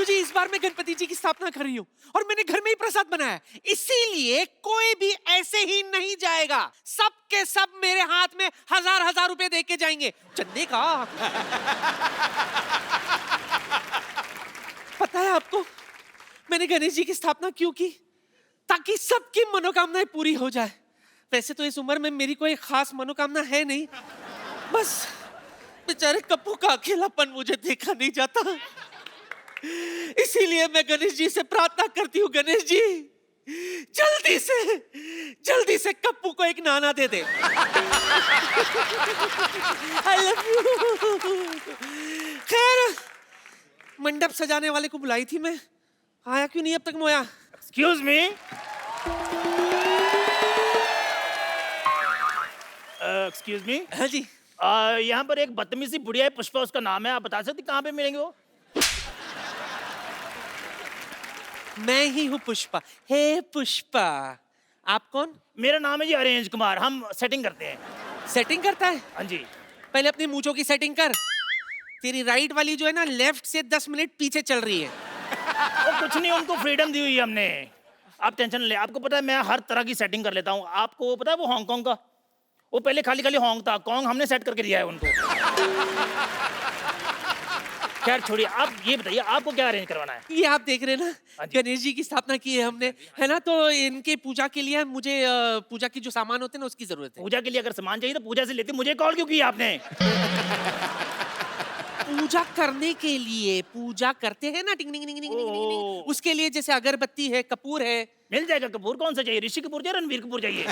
तुझे इस बार मैं गणपति जी की स्थापना कर रही हूँ और मैंने घर में ही प्रसाद बनाया, इसीलिए कोई भी ऐसे ही नहीं जाएगा। सब के सब मेरे हाथ में 1000-1000 रुपए दे के जाएंगे चंदे का। पता है आपको मैंने गणेश जी की स्थापना क्यों की? ताकि सबकी मनोकामनाएं पूरी हो जाए। वैसे तो इस उम्र में मेरी कोई खास मनोकामना है नहीं, बस बेचारे कप्पू का अकेलापन मुझे देखा नहीं जाता, इसीलिए मैं गणेश जी से प्रार्थना करती हूँ, गणेश जी जल्दी से कप्पू को एक नाना दे दे। I love you। खैर मंडप सजाने वाले को बुलाई थी मैं, आया क्यों नहीं अब तक मोया? Excuse me, excuse me. हाँ जी। यहाँ पर एक बदतमीज सी बुढ़िया है, पुष्पा उसका नाम है, आप बता सकते कहाँ पे मिलेंगे वो? मैं ही हूँ पुष्पा। हे पुष्पा, आप कौन? मेरा नाम है जी अरेंज कुमार, हम सेटिंग करते हैं। सेटिंग करता है? हाँ जी। पहले अपनी मूंछों की सेटिंग कर। तेरी राइट वाली जो है ना लेफ्ट से 10 मिनट पीछे चल रही है। वो कुछ नहीं, उनको फ्रीडम दी हुई है हमने, आप टेंशन ले। आपको पता है मैं हर तरह की सेटिंग कर लेता हूँ। आपको पता है वो हांगकांग का, वो पहले खाली खाली होंग था, कॉन्ग हमने सेट करके दिया है उनको। खैर छोड़िए, आप ये बताइए आपको क्या अरेंज करवाना है? ये आप देख रहे हैं ना, गणेश जी की स्थापना की है हमने, है ना, तो इनके पूजा के लिए मुझे पूजा की जो सामान होते हैं ना उसकी जरूरत है। पूजा के लिए अगर सामान चाहिए तो पूजा से लेते, मुझे कॉल क्यों किया आपने? पूजा करने के लिए, पूजा करते हैं ना, टिंग टिंग टिंग टिंग टिंग टिंग, उसके लिए जैसे अगरबत्ती है, कपूर है। मिल जाएगा कपूर, कौन सा चाहिए? ऋषि कपूर चाहिए, रणवीर कपूर चाहिए?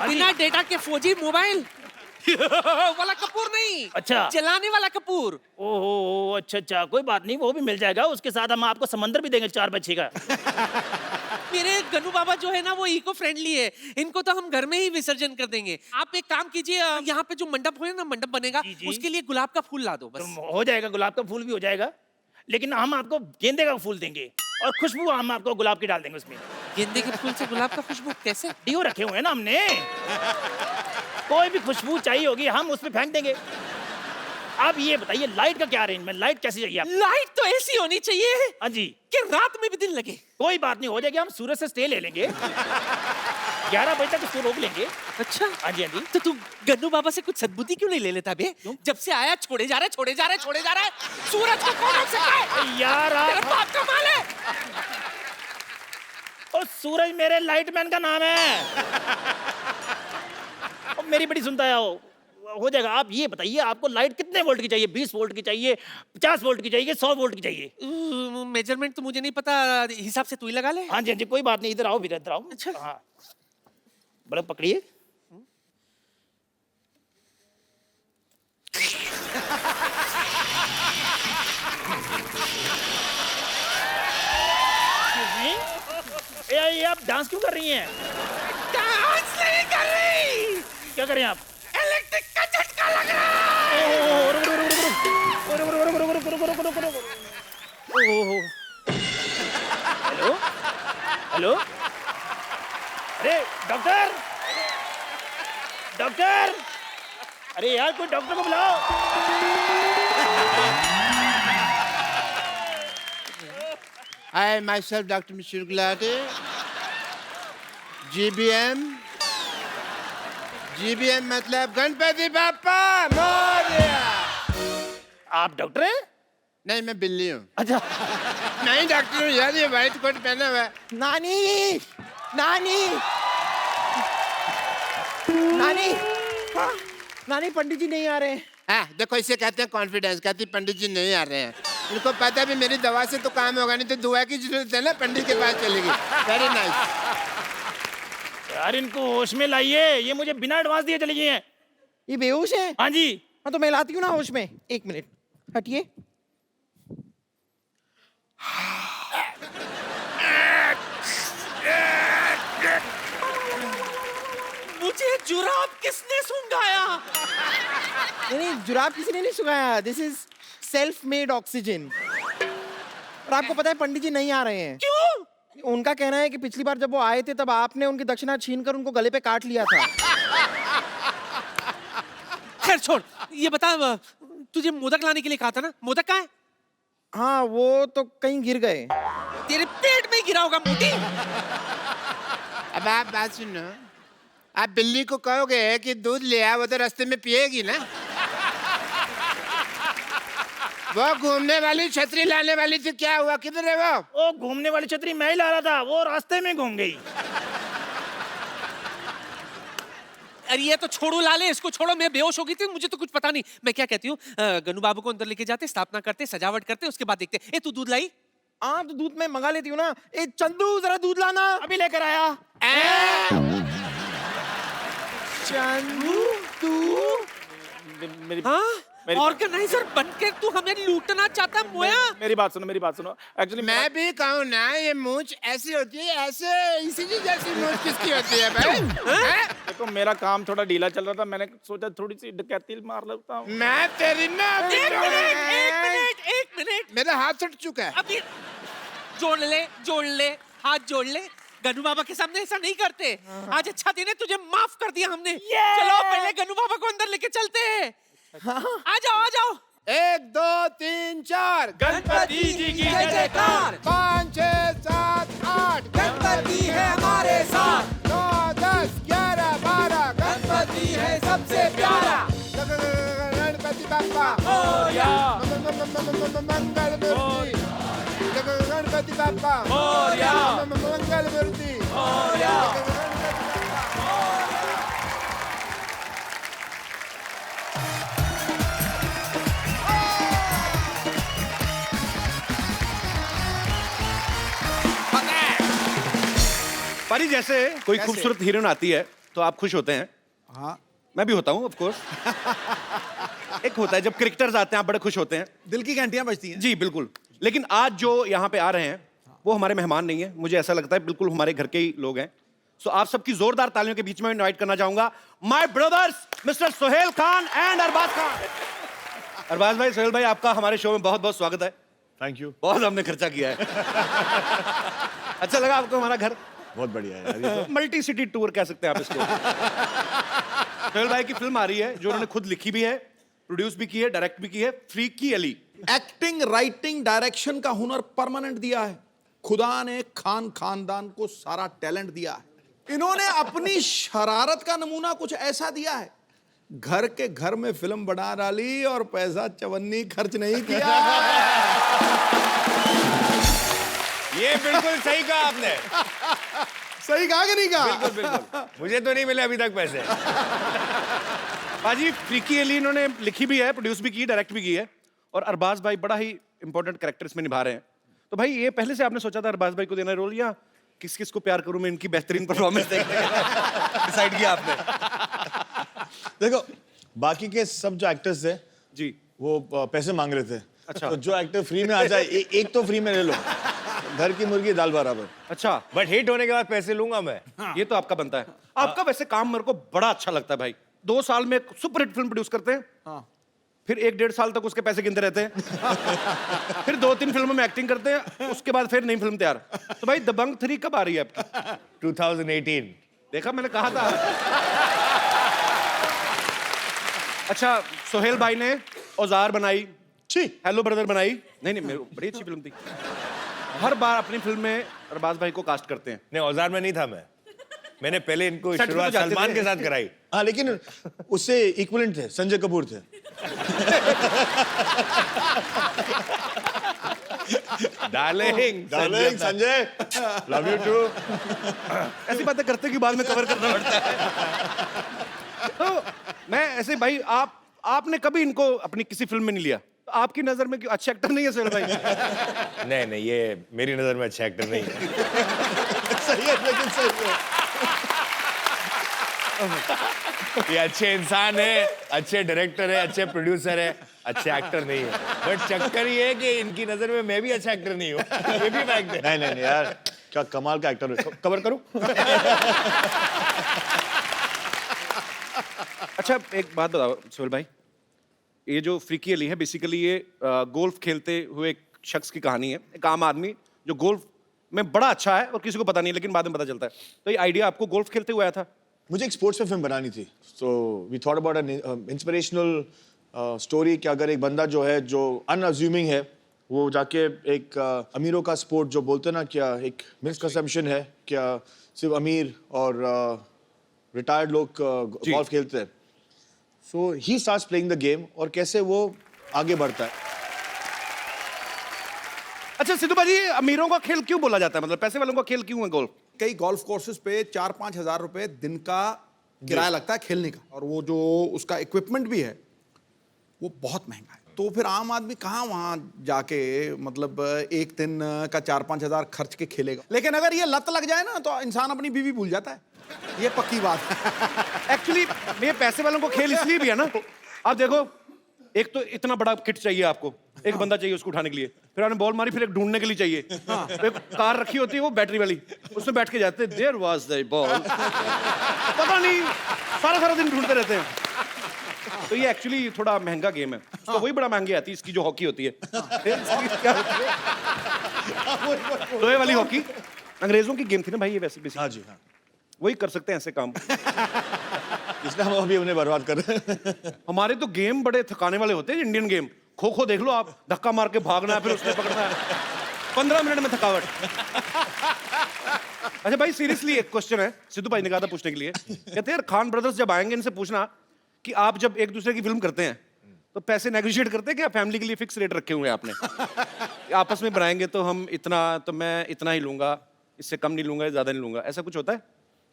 बिना डेटा के 4G मोबाइल वाला कपूर नहीं। अच्छा, जलाने वाला कपूर। ओहो अच्छा, कोई बात नहीं, वो भी मिल जाएगा। उसके साथ हम आपको समंदर भी देंगे 4x6 का। मेरे गन्नू बाबा जो है ना वो इको फ्रेंडली है, इनको तो हम घर में ही विसर्जन कर देंगे। आप एक काम कीजिए, यहाँ पे जो मंडप है ना, मंडप बनेगा, उसके लिए गुलाब का फूल ला दो बस। तो हो जाएगा, गुलाब का फूल भी हो जाएगा, लेकिन हम आपको गेंदे का फूल देंगे और खुशबू हम आपको गुलाब की डाल देंगे उसमें। गेंदे के फूल से गुलाब का खुशबू कैसे? डियो रखे हुए हैं ना हमने, कोई भी खुशबू चाहिए होगी हम उसमें फेंक देंगे। आप ये बताइए लाइट का क्या अरेंजमेंट, लाइट कैसी चाहिए आपको? लाइट तो ऐसी होनी चाहिए, हाँ जी, कि रात में भी दिन लगे। कोई बात नहीं, हो जाएगी। हम सूरज से स्टे ले लेंगे, 11 बजे तक उसको रोक लेंगे। अच्छा, हाँ जी हाँ जी। तो तू गन्नू बाबा से कुछ सद्बुद्धि क्यों नहीं ले लेता बे? जब से आया छोड़े जा रहा है। सूरज को कौन रोक सकता है? यार तेरा बाप का माल है। और सूरज मेरे लाइटमैन का नाम है। और मेरी बड़ी सुनता है वो। हो जाएगा। आप ये बताइए आपको लाइट कितने वोल्ट की चाहिए? 20 वोल्ट की चाहिए, 50 वोल्ट की चाहिए, 100 वोल्ट की चाहिए? मेजरमेंट तो मुझे नहीं पता, हिसाब से तू ही लगा ले। हाँ जी कोई बात नहीं, इधर आओ, इधर आओ। अच्छा हाँ, बड़ा पकड़िए। ये आप डांस क्यों कर रही हैं? डांस नहीं कर रही। क्या करें आप? इलेक्ट्रिक का झटका लग रहा है। हेलो हेलो, अरे डॉक्टर, डॉक्टर, अरे यार कोई डॉक्टर को बुलाओ। I myself, Dr. Mr. Gulati, GBM मतलब गणपति बाप्पा मोरया। आप डॉक्टर हैं? नहीं, मैं बिल्ली हूँ। अच्छा, नहीं डॉक्टर हूँ यार, ये व्हाइट कोट पहना हुआ है। नानी, नानी, नानी, हाँ, नानी पंडित जी नहीं आ रहे हैं। हाँ, देखो इसे कहते हैं कॉन्फिडेंस। कहती पंडित जी नहीं आ रहे हैं, उनको पता भी मेरी दवा से तो काम होगा नहीं, तो दुआ की जरूरत है ना, पंडित के पास चलेगी। Very nice. यार इनको होश में लाइए, ये मुझे बिना एडवांस दिए चली गई हैं। ये बेहोश है? हाँ जी। हाँ तो मैं लाती हूँ ना होश में। एक मिनट हटिए। मुझे जुराब किसने सूंघाया? नहीं, जुराब किसी ने नहीं सुखाया। This is self made oxygen. और आपको पता है पंडित जी नहीं आ रहे हैं। क्यों? उनका कहना है कि पिछली बार जब वो आए थे तब आपने उनकी दक्षिणा छीनकर उनको गले पे काट लिया था। खैर छोड़, ये बता, तुझे मोदक लाने के लिए कहा था ना, मोदक कहाँ है? हाँ वो तो कहीं गिर गए। तेरे पेट में गिरा होगा मोटी। अब आप बात सुनो, आप बिल्ली को कहोगे कि दूध ले आ, वो तो रास्ते में पिएगी ना। वो घूमने वाली छतरी लाने वाली थी, क्या हुआ, किधर है वो? वो घूमने वाली छतरी मैं ही ला रहा था, वो रास्ते में घूम गई। अरे ये तो छोड़ो लाले, इसको छोड़ो, मैं बेहोश हो गई थी, मुझे तो कुछ पता नहीं। मैं क्या कहती हूँ, गन्नू बाबू को अंदर लेके जाते, स्थापना करते, सजावट करते, उसके बाद देखते। ए तू दूध लाई? हाँ तो दूध मैं मंगा लेती हूँ ना। ए चंदू जरा दूध लाना। अभी लेकर आया। चंदू तू मेरी हाँ ऑर्गेनाइजर बनकर तू हमें लूटना चाहता मोया? मेरी बात सुनो, मेरी बात सुनो। एक्चुअली मैं भी कहूँ ना, ये मूंछ ऐसी होती है, ऐसे इसी जैसी मूंछ किसकी होती है भाई? हैं? देखो मेरा काम थोड़ा ढीला चल रहा था, मैंने सोचा थोड़ी सी डकैती मार लेता हूँ। मैं तेरी ना एक मिनट मेरा हाथ उठ चुका है। अभी जोड़ ले हाथ जोड़ ले। गन्नू बाबा के सामने ऐसा नहीं करते। आज अच्छा दिन है, तुझे माफ कर दिया हमने। चलो पहले गन्नू बाबा को अंदर लेके चलते हैं। आ जाओ 1 2 3 4 गणपति जी की जय जयकार। 5 6 7 8 गणपति है हमारे साथ। 9 10 11 12 गणपति है सबसे प्यारा। गणपति बाप्पा मोरया मंगल मूर्ति। गणपति बाप्पा मोरया मंगल मूर्ति। मोरया। पारी जैसे कोई खूबसूरत हीरोइन आती है तो आप खुश होते हैं? हाँ, मैं भी होता हूँ ऑफ कोर्स। एक होता है जब क्रिकेटर्स आते हैं आप बड़े खुश होते हैं। दिल की घंटियां बजती हैं। जी बिल्कुल। लेकिन आज जो यहाँ पे आ रहे हैं वो हमारे मेहमान नहीं है, मुझे ऐसा लगता है बिल्कुल हमारे घर के ही लोग हैं। सो आप सबकी जोरदार तालियों के बीच में इनवाइट करना चाहूंगा my brothers mister Sohail Khan and Arbaaz Khan. Arbaaz भाई, सोहेल भाई, आपका हमारे शो में बहुत बहुत स्वागत है। Thank you. बहुत हमने खर्चा किया है। अच्छा लगा आपको हमारा घर? बहुत बढ़िया है यार, ये तो। मल्टी सिटी टूर कह सकते हैं आप इसको। सोहेल भाई की फिल्म आ रही है जो उन्होंने खुद लिखी भी है, प्रोड्यूस भी की है, डायरेक्ट भी की है, freaky Ali. Acting, writing, direction का हुनर परमानेंट दिया है। खुदा ने खान खानदान को सारा टैलेंट दिया है। इन्होंने अपनी शरारत का नमूना कुछ ऐसा दिया है, घर के घर में फिल्म बना डाली और पैसा चवन्नी खर्च नहीं किया। ये बिल्कुल सही कहा आपने। सही कहा कि नहीं कहा? बिल्कुल बिल्कुल। मुझे तो नहीं मिले अभी तक पैसे। बाजी फ्रीकी अली इन्होंने लिखी भी है, प्रोड्यूस भी की, डायरेक्ट भी की है, और अरबाज भाई बड़ा ही इंपॉर्टेंट कैरेक्टर इसमें निभा रहे हैं। तो भाई ये पहले से आपने सोचा था अरबाज भाई को देना रोल, या किस किस को प्यार करूं मैं इनकी बेहतरीन परफॉर्मेंस देखने डिसाइड किया आपने? देखो बाकी के सब जो एक्टर्स थे जी वो पैसे मांग रहे थे। अच्छा। तो जो एक्टर फ्री में आ जाए एक तो फ्री में ले लो। घर की मुर्गी दाल बराबर। अच्छा, बट हिट होने के बाद पैसे लूंगा मैं। ये तो आपका बनता है। आपका वैसे काम मेरे को बड़ा अच्छा लगता है भाई। 2 साल में सुपर हिट फिल्म प्रोड्यूस करते हैं, हाँ। फिर 1-1.5 साल तक उसके पैसे गिनते रहते हैं, फिर 2-3 फिल्मों में एक्टिंग करते हैं, उसके बाद फिर नई फिल्म तैयार। तो भाई दबंग 3 कब आ रही है आपकी? 2018। देखा, मैंने कहा था। अच्छा, सोहेल भाई ने औजार बनाई, हेलो ब्रदर बनाई। नहीं मेरे बड़ी अच्छी फिल्म थी। हर बार अपनी फिल्म में अरबाज भाई को कास्ट करते हैं। नहीं, औजार में नहीं था मैंने पहले इनको सेट पे तो शुरुआत जाते सलमान थे। के साथ कराई। हाँ लेकिन उससे इक्विवेलेंट थे, संजय कपूर थे। Darling Sanjay, love you too. ऐसी बातें करते कि बाद में कवर करना पड़ता है। तो मैं ऐसे भाई, आपने कभी इनको अपनी किसी फिल्म में नहीं लिया? तो आपकी नजर में क्यों अच्छे एक्टर नहीं है सोहेल भाई? नहीं, ये मेरी नजर में अच्छा एक्टर नहीं है। सही है, लेकिन सही है। ये अच्छे इंसान है, अच्छे डायरेक्टर है, अच्छे प्रोड्यूसर है, अच्छे एक्टर नहीं है। बट चक्कर ये है कि इनकी नजर में मैं भी अच्छा एक्टर नहीं हूँ। ये भी फैक्ट है। नहीं यार, क्या कमाल का एक्टर है। कवर करूं? अच्छा एक बात बताओ सोहेल भाई, ये जो फ्रीकी अली है बेसिकली ये गोल्फ खेलते हुए एक शख्स की कहानी है। एक आम आदमी जो गोल्फ में बड़ा अच्छा है और किसी को पता नहीं, लेकिन बाद में पता चलता है। तो ये आइडिया आपको गोल्फ खेलते हुए आया था? मुझे एक स्पोर्ट्स में फिल्म बनानी थी, so we thought about an inspirational story कि अगर एक बंदा जो है जो अनअज्यूमिंग है वो जाके एक अमीरों का स्पोर्ट जो बोलते हैं ना, क्या एक मिसकंसेप्शन है क्या सिर्फ अमीर और रिटायर्ड लोग गोल्फ खेलते हैं. So he starts playing the game और कैसे वो आगे बढ़ता है. अच्छा सिद्धू भाजी, अमीरों का खेल क्यों बोला जाता है? मतलब पैसे वालों का खेल क्यों है गोल्फ? कई गोल्फ कोर्सेज पे 4-5 हजार रुपए दिन का किराया लगता है खेलने का, और वो जो उसका इक्विपमेंट भी है वो बहुत महंगा है. तो फिर आम आदमी कहाँ वहाँ जाके मतलब एक दिन का 4-5 हजार खर्च के खेलेगा. लेकिन अगर ये लत लग जाए ना तो इंसान अपनी बीवी भूल जाता है. ये पक्की बात है. एक्चुअली ये पैसे वालों को खेल इसलिए भी है ना, आप देखो, एक तो इतना बड़ा किट चाहिए आपको, एक बंदा चाहिए उसको उठाने के लिए, फिर आपने बॉल मारी, फिर एक ढूंढने के लिए चाहिए. एक कार रखी होती है वो बैटरी वाली, उसमें बैठ के जाते हैं, देयर वाज द बॉल, पता नहीं सारा दिन ढूंढते रहते हैं. तो ये एक्चुअली थोड़ा महंगा गेम है. तो वही बड़ा महंगी आती है इसकी जो हॉकी होती है. क्या होती है? तो ये वाली हॉकी अंग्रेजों की गेम थी ना भाई ये, वैसे हाँ जी, हाँ. वही कर सकते हैं ऐसे काम. इसलिए हम अभी उन्हें बर्बाद कर रहे हैं. हमारे तो गेम बड़े थकाने वाले होते हैं. इंडियन गेम खो खो देख लो आप, धक्का मार के भागना है, फिर उसने पकड़ना है, 15 मिनट में थकावट. अच्छा भाई सीरियसली एक क्वेश्चन है, सिद्धू भाई ने कहा था पूछने के लिए. कहते हैं यार खान ब्रदर्स जब आएंगे इनसे पूछना कि आप जब एक दूसरे की फिल्म करते हैं तो पैसे नेगोशिएट करते हैं क्या? फैमिली के लिए फिक्स रेट रखे हुए हैं आपने? आपस में बनाएंगे तो हम इतना, तो मैं इतना ही लूंगा, इससे कम नहीं लूंगा, ज्यादा नहीं लूंगा, ऐसा कुछ होता है?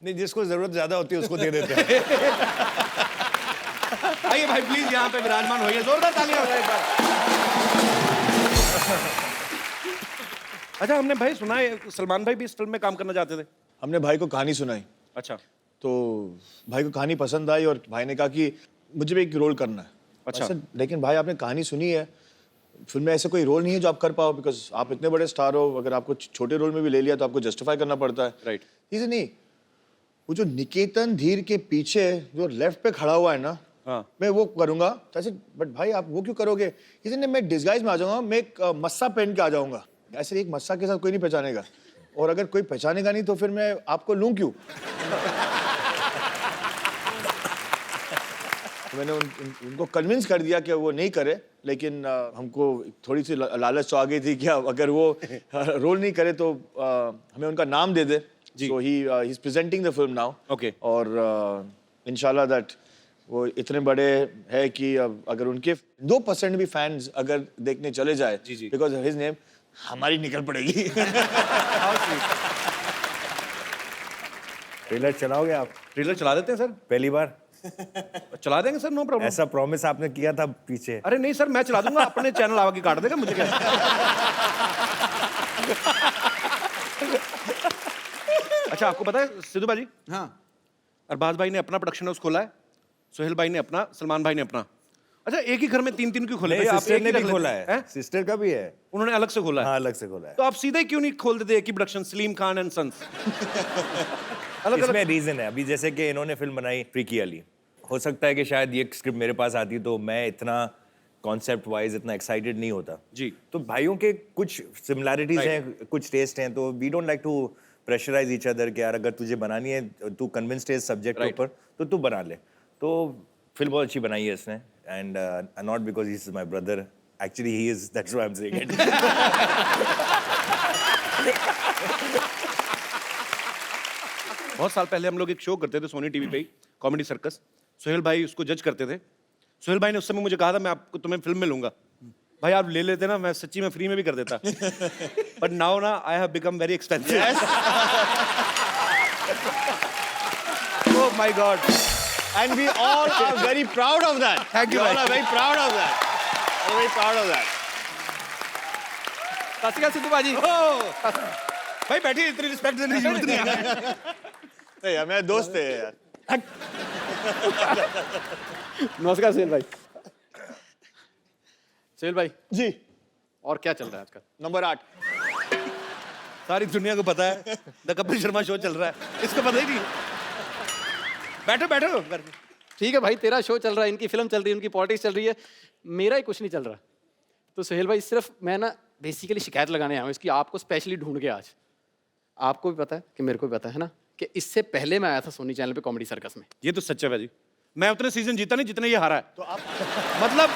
नहीं, जिसको जरूरत ज्यादा होती है उसको दे देते हैं. आइए भाई प्लीज यहाँ पे विराजमान होइए, जोरदार तालियां हो जाए एक बार. अच्छा हमने भाई सुना है सलमान भाई भी इस फिल्म में काम करना चाहते थे. हमने भाई को कहानी सुनाई, अच्छा. तो भाई को कहानी पसंद आई और भाई ने कहा कि मुझे भी एक रोल करना है. अच्छा. I said, लेकिन भाई आपने कहानी सुनी है, फिल्म में ऐसे कोई रोल नहीं है जो आप कर पाओ, बिकॉज आप इतने बड़े स्टार हो, अगर आपको छोटे रोल में भी ले लिया तो आपको जस्टिफाई करना पड़ता है. राइट. इसे नहीं, वो जो निकेतन धीर के पीछे जो लेफ्ट पे खड़ा हुआ है ना, हाँ. मैं वो करूंगा. बट भाई आप वो क्यों करोगे? इसे नहीं, मैं डिस्गाइज में आ जाऊंगा, मैं एक मस्सा पहन के आ जाऊंगा. ऐसे एक मस्सा के साथ कोई नहीं पहचानेगा, और अगर कोई पहचानेगा नहीं तो फिर मैं आपको लूं क्यों? मैंने उनको कन्विंस कर दिया कि वो नहीं करे, लेकिन हमको थोड़ी सी लालच तो आ गई थी कि अगर वो रोल नहीं करे तो हमें उनका नाम दे दे. So he is presenting the film now. Okay. और इंशाल्लाह दैट वो इतने बड़े है कि अगर उनके 2% भी फैंस अगर देखने चले जाए, बिकॉज ऑफ हिज नेम, हमारी निकल पड़ेगी. ट्रेलर चलाओगे आप? ट्रेलर चला देते हैं सर. पहली बार चला देंगे सर, नो प्रॉब्लम. ऐसा प्रॉमिस आपने किया था पीछे. अरे नहीं सर, मैं चला दूंगा, अपने चैनल आगे काट देगा, मुझे क्या. अच्छा आपको पता है सिद्धू भाजी, हाँ, अरबाज भाई ने अपना प्रोडक्शन हाउस खोला है, सोहेल भाई ने अपना, सलमान भाई ने अपना. अच्छा एक ही घर में 3-3 क्यों खोले? आप सिस्टर एक ने ही भी रख खोला लेते है. हैं? सिस्टर का भी है. उन्होंने अलग से खोला है. हाँ, अलग से खोला है. तो आप सीधा ही क्यों नहीं खोल देते एक ही production, Salim Khan and sons? अलग इसमें अलग. रीजन है. अभी जैसे कि इन्होंने फिल्म बनाई फ्रीकी अली, हो सकता है कि शायद ये स्क्रिप्ट मेरे पास आती तो मैं इतना कॉन्सेप्ट वाइज इतना एक्साइटेड नहीं होता जी. तो भाइयों के कुछ सिमिलैरिटीज हैं, कुछ टेस्ट हैं, तो we don't like to pressurise each other कि यार अगर तुझे बनानी है, तू कन्विंस्ड है इस सब्जेक्ट के ऊपर, तो तू बना ले. तो फिल्म बहुत अच्छी बनाई है इसने, and not because he is my brother, actually he is, that's why I am saying it. बहुत साल पहले हम लोग एक शो करते थे सोनी टीवी पे ही, कॉमेडी सर्कस. सोहेल भाई उसको जज करते थे. सोहेल भाई ने उस समय मुझे कहा था मैं आपको तुम्हें फिल्म में लूंगा. भाई आप ले लेते ना, मैं सच्ची में फ्री में भी कर देता. बट नाउ ना I have become very expensive. Oh my God. And we all are very proud of that. Thank you, We all bhai. are very proud of that. We're very proud of that. सत श्री अकाल सिद्धू भाजी. भाई बैठिए, इतनी respect देने की जरूरत नहीं है. नहीं यार, मेरे दोस्त थे यार. नमस्कार सुहेल भाई. सुहेल भाई जी. और क्या चल रहा है आजकल? नंबर 8. सारी दुनिया को पता है द कपिल शर्मा शो चल रहा है, इसको पता ही नहीं. बैठो बैठो. ठीक है भाई, तेरा शो चल रहा है, इनकी फिल्म चल रही है, उनकी पॉलिटिक्स चल रही है, मेरा ही कुछ नहीं चल रहा. तो सुहेल भाई सिर्फ मैं ना बेसिकली शिकायत लगाने आया हूँ इसकी, आपको स्पेशली ढूंढ के आज. आपको भी पता है कि मेरे को भी पता है ना कि इससे पहले मैं आया था सोनी चैनल पे कॉमेडी सर्कस में. ये तो सच है भाई, मैं उतने सीजन जीता नहीं जितने ये हारा है. तो आप मतलब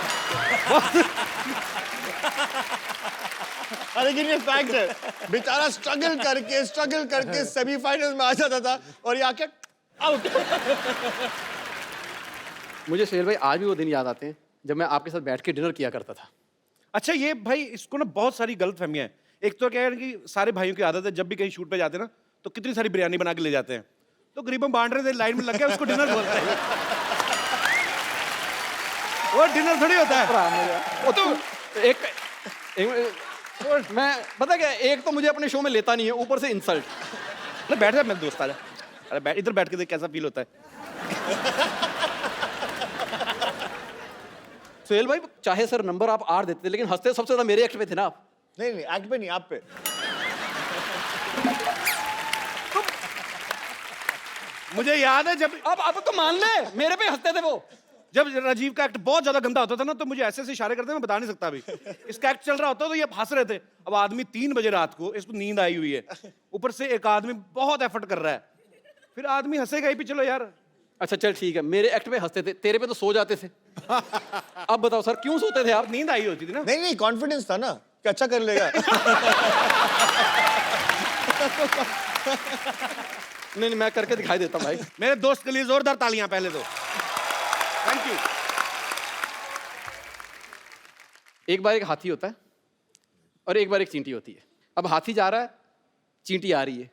लेकिन ये फैक्ट है, बेचारा स्ट्रगल करके सेमीफाइनल में आ जाता था और ये आके आउट। मुझे सोहेल भाई आज भी वो दिन याद आते हैं जब मैं आपके साथ बैठ के डिनर किया करता था। अच्छा ये भाई इसको ना बहुत सारी गलत फहमियां हैं। एक तो क्या है कि सारे भाइयों की आदत है जब भी कहीं शूट पे जाते हैं ना तो कितनी सारी बिरयानी बना के ले जाते हैं, तो गरीबों बांट रहे थे लाइन में लग गया उसको डिनर बोलते हैं। वो डिनर थोड़ी होता है। वो तो एक मैं पता क्या, एक तो मुझे अपने शो में लेता नहीं है, ऊपर से इंसल्ट। अरे बैठ जा, मेरे दोस्त आ जा। अरे बैठ, इधर बैठ के देख कैसा फील होता है। सोहेल भाई चाहे सर नंबर आप 8 देते लेकिन हंसते सबसे ज्यादा मेरे एक्ट पे थे ना आप। नहीं एक्ट पे नहीं, आप पे। मुझे याद है जब अब तो मान ले मेरे पे हंसते थे वो। जब राजीव का एक्ट बहुत ज्यादा गंदा होता था ना तो मुझे ऐसे ऐसे इशारे करते मैं बता नहीं सकता अभी। इसका एक्ट चल रहा होता तो ये हंस रहे थे। अब आदमी 3 बजे रात को, इसको नींद आई हुई है, ऊपर से एक आदमी बहुत एफर्ट कर रहा है, फिर आदमी हंसेगा ही भी। चलो यार अच्छा चल ठीक है, मेरे एक्ट पे हंसते थे, तेरे पे तो सो जाते थे। अब बताओ सर क्यों सोते थे आप? नींद आई होती थी ना। नहीं कॉन्फिडेंस था ना कि अच्छा कर लेगा। नहीं मैं करके दिखाई देता हूं भाई। मेरे दोस्त के लिए जोरदार तालियां पहले तो। Thank you. एक बार एक हाथी होता है और एक बार एक चींटी होती है। अब हाथी जा रहा है, चींटी आ रही है,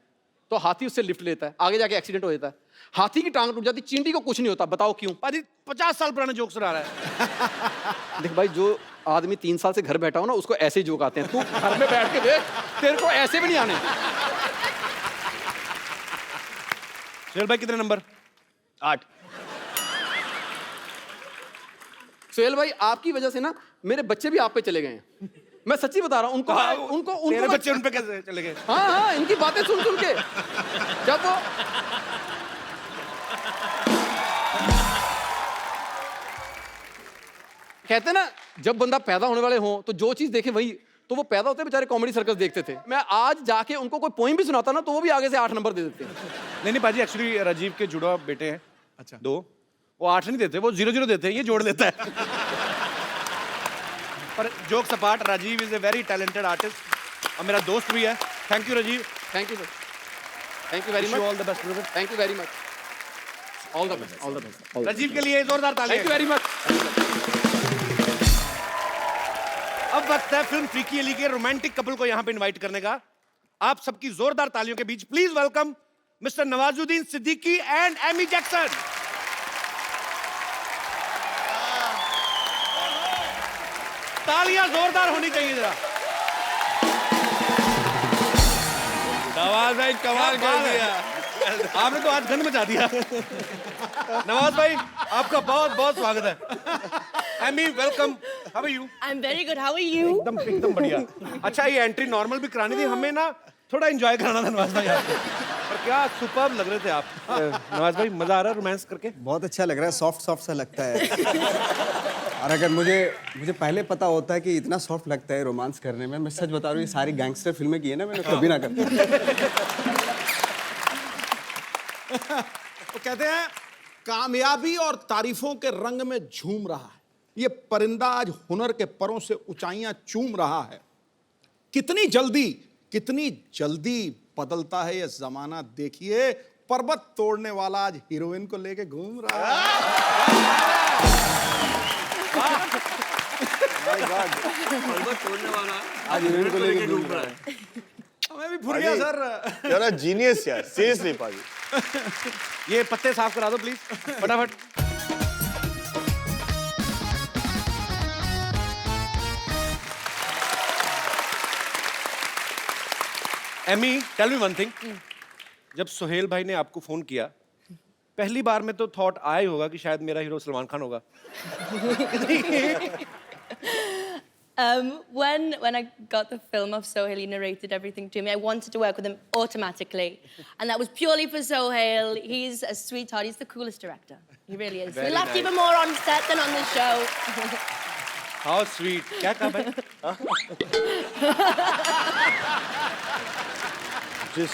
तो हाथी उससे लिफ्ट लेता है, आगे जाके एक्सीडेंट हो जाता है, हाथी की टांग टूट जाती, चींटी को कुछ नहीं होता। बताओ क्यों? पाजी 50 साल पुराने जोक सुना रहा है। देख भाई, जो आदमी 3 साल से घर बैठा हो ना उसको ऐसे ही जोक आते हैं। तू घर में बैठ के देख, तेरे को ऐसे भी नहीं आने। सोहेल भाई कितने नंबर? 8। सोहेल भाई आपकी वजह से ना मेरे बच्चे भी आप पे चले गए हैं। मैं सच्ची बता रहा हूँ। उनको तेरे बच्चे उन पे कैसे चले गए? हाँ इनकी बातें सुन सुन के जब वो कहते ना जब बंदा पैदा होने वाले हो तो जो चीज देखे वही, तो वो पैदा होते बेचारे कॉमेडी सर्कस देखते थे। मैं आज जाके उनको कोई पोइम भी सुनाता ना तो वो भी आगे से 8 नंबर दे देते हैं। नहीं पाजी, एक्चुअली राजीव के जुड़वा बेटे हैं। अच्छा 2, वो 8 नहीं देते, वो 0-0 देते हैं, ये जोड़ देता है। पर जोक सपाट, Rajiv is a very talented artist और मेरा दोस्त भी है। Thank you Rajiv. Thank you sir, thank you very much. All the best brother. Thank you very much. All the best, all the best. Rajiv के लिए जोरदार तालियां। Thank you very much. अब वक्त है फिल्म फीकी अली के रोमांटिक कपल को यहाँ पे इनवाइट करने का। आप सबकी जोरदार तालियों के बीच please welcome mister Nawazuddin Siddiqui and Amy Jackson. तालियां जोरदार होनी चाहिए जरा। नवाज भाई कमाल कर दिया। आपने तो आज गंद मचा दिया। नवाज भाई आपका बहुत बहुत स्वागत है। Amy welcome. How are you? I'm very good. How are you? एकदम बढ़िया। अच्छा ये एंट्री नॉर्मल भी करानी थी, हमें ना थोड़ा एंजॉय कराना था नवाज भाई आपको। पर क्या सुपर्ब लग रहे थे आप। नवाज भाई मजा आ रहा है रोमांस करके? बहुत अच्छा लग रहा है, सॉफ्ट सॉफ्ट सा लगता है। और अगर मुझे पहले पता होता है कि इतना सॉफ्ट लगता है रोमांस करने में, मैं सच बता रहा हूँ ये सारी गैंगस्टर फिल्में की है ना मैंने, कभी ना करता। तो कहते हैं कामयाबी और तारीफों के रंग में झूम रहा है ये परिंदा, आज हुनर के परों से ऊंचाइयां चूम रहा है। कितनी जल्दी बदलता है ये जमाना, देखिए पर्वत तोड़ने वाला आज हीरोइन को लेके घूम रहा है। पर्वत तोड़ने वाला आज हीरोइन को लेके घूम रहा है। मैं भी भूल गया सर। यार जीनियस यार, सीरियसली पाजी। ये पत्ते साफ करा दो प्लीज फटाफट। Amy tell me one thing, जब सोहेल भाई ने आपको फोन किया पहली बार में तो थॉट आया ही होगा कि शायद मेरा हीरो सलमान खान होगा। When I got the film of Sohail, he narrated everything to me. I wanted to work with him automatically, and that was purely for Sohail. He's a sweetheart. He's the coolest director. He really is. We love even more on set than on the show. How sweet. क्या कहा भाई? जिस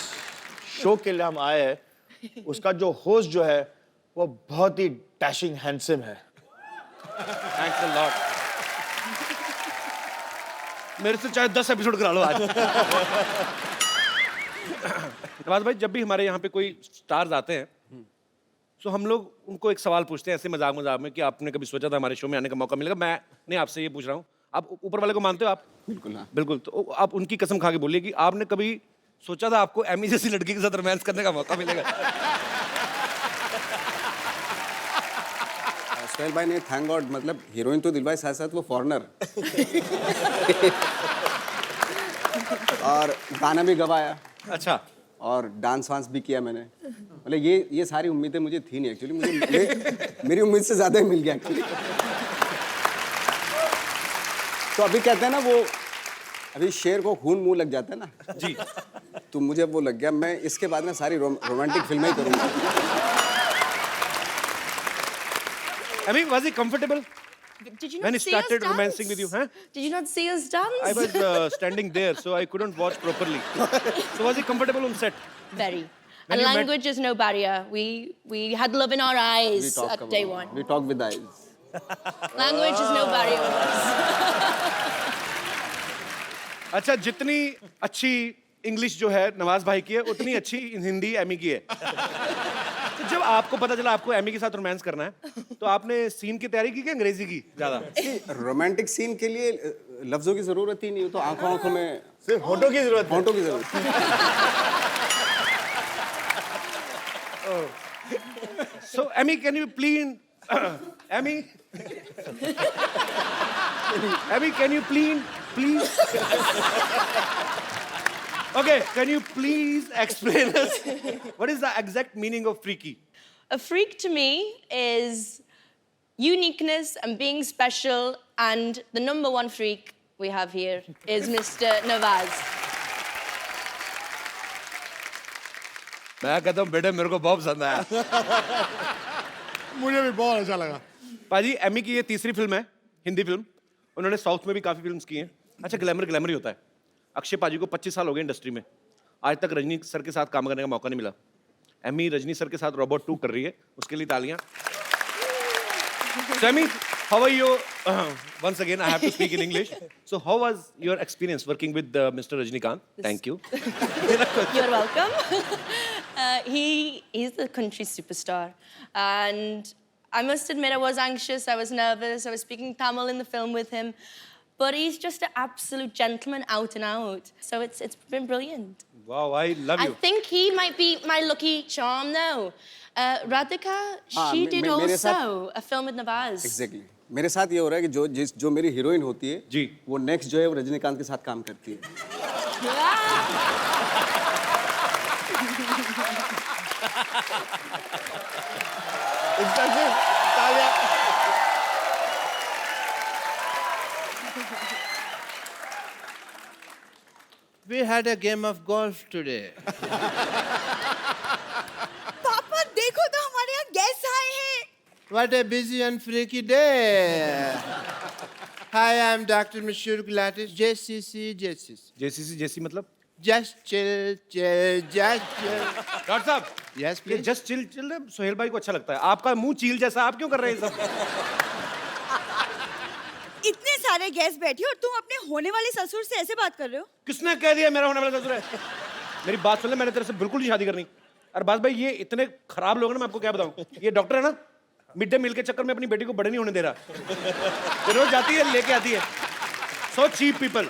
show के लिए हम आए हैं उसका जो होस्ट जो है वो बहुत ही डैशिंग हैंडसम है। Thanks a lot. मेरे से चाहे 10 एपिसोड करा लो आज। नवाज भाई, जब भी हमारे यहाँ पे कोई स्टार्स आते हैं तो हम लोग उनको एक सवाल पूछते हैं ऐसे मजाक मजाक में कि आपने कभी सोचा था हमारे शो में आने का मौका मिलेगा? मैं नहीं, आपसे ये पूछ रहा हूँ, आप ऊपर वाले को मानते हो आप? बिल्कुल हाँ। बिल्कुल। तो आप उनकी कसम खा के बोलिए कि आपने कभी सोचा था आपको एमी जैसी लड़की के साथ रोमांस करने का मौका मिलेगा? सोहेल भाई ने थैंक गॉड, मतलब हीरोइन तो दिलवाई, साथ साथ वो फॉरेनर और गाना भी गवाया। अच्छा। और डांस वांस भी किया मैंने। मतलब ये सारी उम्मीदें मुझे थी नहीं एक्चुअली, मुझे मेरी उम्मीद से ज़्यादा ही मिल गया एक्चुअली। तो अभी कहते हैं ना वो, अभी शेर को खून मुंह लग जाता है ना जी, तो मुझे वो लग गया। मैं इसके बाद ना सारी रोमांटिक फिल्में ही करूँगा। Amy, was he comfortable Did you not when he see us started dance? romancing with you? Huh? Did you not see us dance? I was standing there, so I couldn't watch properly. So was he comfortable on set? Very. When And you met- language is no barrier. We had love in our eyes at day one. We talk with eyes. Language is no barrier with us. अच्छा, जितनी अच्छी English जो है नवाज भाई की है, उतनी अच्छी हिंदी एमी की है। तो जब आपको पता चला आपको एमी के साथ रोमांस करना है, तो आपने सीन की तैयारी की कि अंग्रेजी की ज्यादा? रोमांटिक सीन के लिए लफ्जों की जरूरत ही नहीं, तो आंखों आंखों में सिर्फ होठों की जरूरत है। होठों की जरूरत है। So Emmy, can you please, Emmy, Emmy, can you please, okay, can you please explain us what is the exact meaning of freaky? A freak to me is uniqueness and being special, and the number one freak we have here is Mr. Nawaz. मैं कहता हूँ बेटे मेरे को बहुत पसंद आया। मुझे भी बहुत अच्छा लगा। पाजी, एमी की ये तीसरी फिल्म है, हिंदी फिल्म। उन्होंने साउथ में भी काफी फिल्म्स की हैं। अच्छा, ग्लैमर ही होता है। अक्षय पाजी को 25 साल हो गए इंडस्ट्री में, आज तक रजनी सर के साथ काम करने का मौका नहीं मिला। एमी रजनी सर के साथ रोबोट 2 कर रही है, उसके लिए तालियां। So Emmy, how are you? Once again, I have to speak in English. So how was your experience working with Mr. Rajnikant? Thank you. You're welcome. He's the country superstar, and I must admit I was anxious, I was nervous, I was speaking Tamil in the film with him, but he's just an absolute gentleman out and out. So it's been brilliant. Wow, I love you. I think he might be my lucky charm though. Radhika, she did मेरे also a film with Nawaz. Exactly. मेरे साथ ये हो रहा है कि जो मेरी हीरोइन होती है जी, वो नेक्स्ट जो है वो रजनीकांत के साथ काम करती है। We had a game of golf today. पापा देखो तो हमारे यहाँ गेस्ट आए हैं। What a busy and freaky day. Hi, I'm Dr. Mashur Gulatis, JCC. JCC जैसी मतलब? Just chill. डॉक्टर साहब, Yes, ये please. जस्ट चिल सोहेल भाई को अच्छा लगता है। आपका मुंह चील जैसा, आप क्यों कर रहे हैं ये सब? इतने सारे गेस्ट बैठे और तुम अपने होने वाले ससुर से ऐसे बात कर रहे हो? किसने कह दिया मेरा होने वाला ससुर है? मेरी बात सुन ले, मैंने तेरे से बिल्कुल नहीं शादी करनी। अरे बात भाई, ये इतने खराब लोग हैं ना, मैं आपको क्या बताऊं। ये डॉक्टर है ना, मिड डे मील के चक्कर में अपनी बेटी को बड़े नहीं होने दे रहा। ये रोज जाती है, लेके आती है। So cheap people.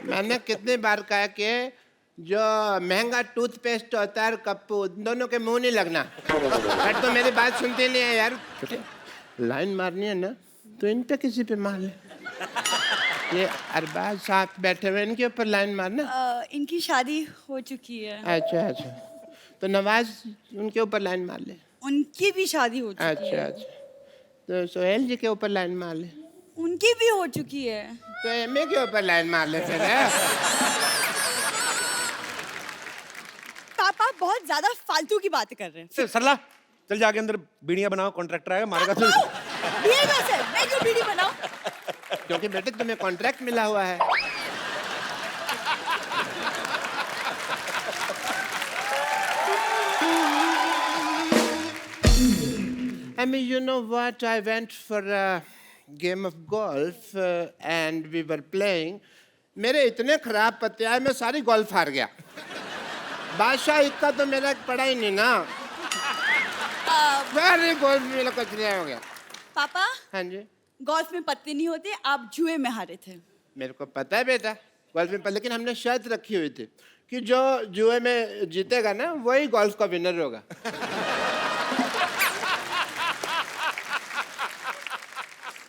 मैंने कितने बार कहा कि जो महंगा टूथपेस्ट होता है कप्पू, दोनों के मुंह नहीं लगना। बट तो मेरी बात सुनते नहीं है यार। लाइन मारनी है ना तो इन पे किसी पे मार ले। ये अरबाज साहब बैठे हुए, इनके ऊपर लाइन मारना। इनकी शादी हो चुकी है। अच्छा, तो नवाज उनके ऊपर लाइन मार ले। उनकी भी शादी हो चुकी है। अच्छा, तो सोहेल जी के ऊपर लाइन मार ले। उनकी भी हो चुकी है। तो एमए के ऊपर लाइन मार ले फिर। पापा बहुत ज्यादा फालतू की बातें कर रहे हैं। सरला, चल जाके अंदर बीड़ियां बनाओ, कॉन्ट्रैक्टर आएगा मारेगा तो। बीड़ी बस है, मैं क्यों बीड़ी बनाऊं? क्योंकि बेटे तुम्हें कॉन्ट्रैक्ट मिला हुआ है। I mean, you know what? I went for game of golf and we were playing. मेरे इतने खराब पत्ते आए, मैं सारी गोल्फ हार गया. बादशाह इतना तो मेरा पड़ा ही नहीं ना. सारी गोल्फ मेरा कचरा हो गया. पापा, हाँ जी, गोल्फ में पत्ते नहीं होते, आप जुए में हारे थे. मेरे को पता है बेटा, गोल्फ में, लेकिन हमने शर्त रखी हुई थी कि जो जुए में जीतेगा ना वही गोल्फ का विनर होगा.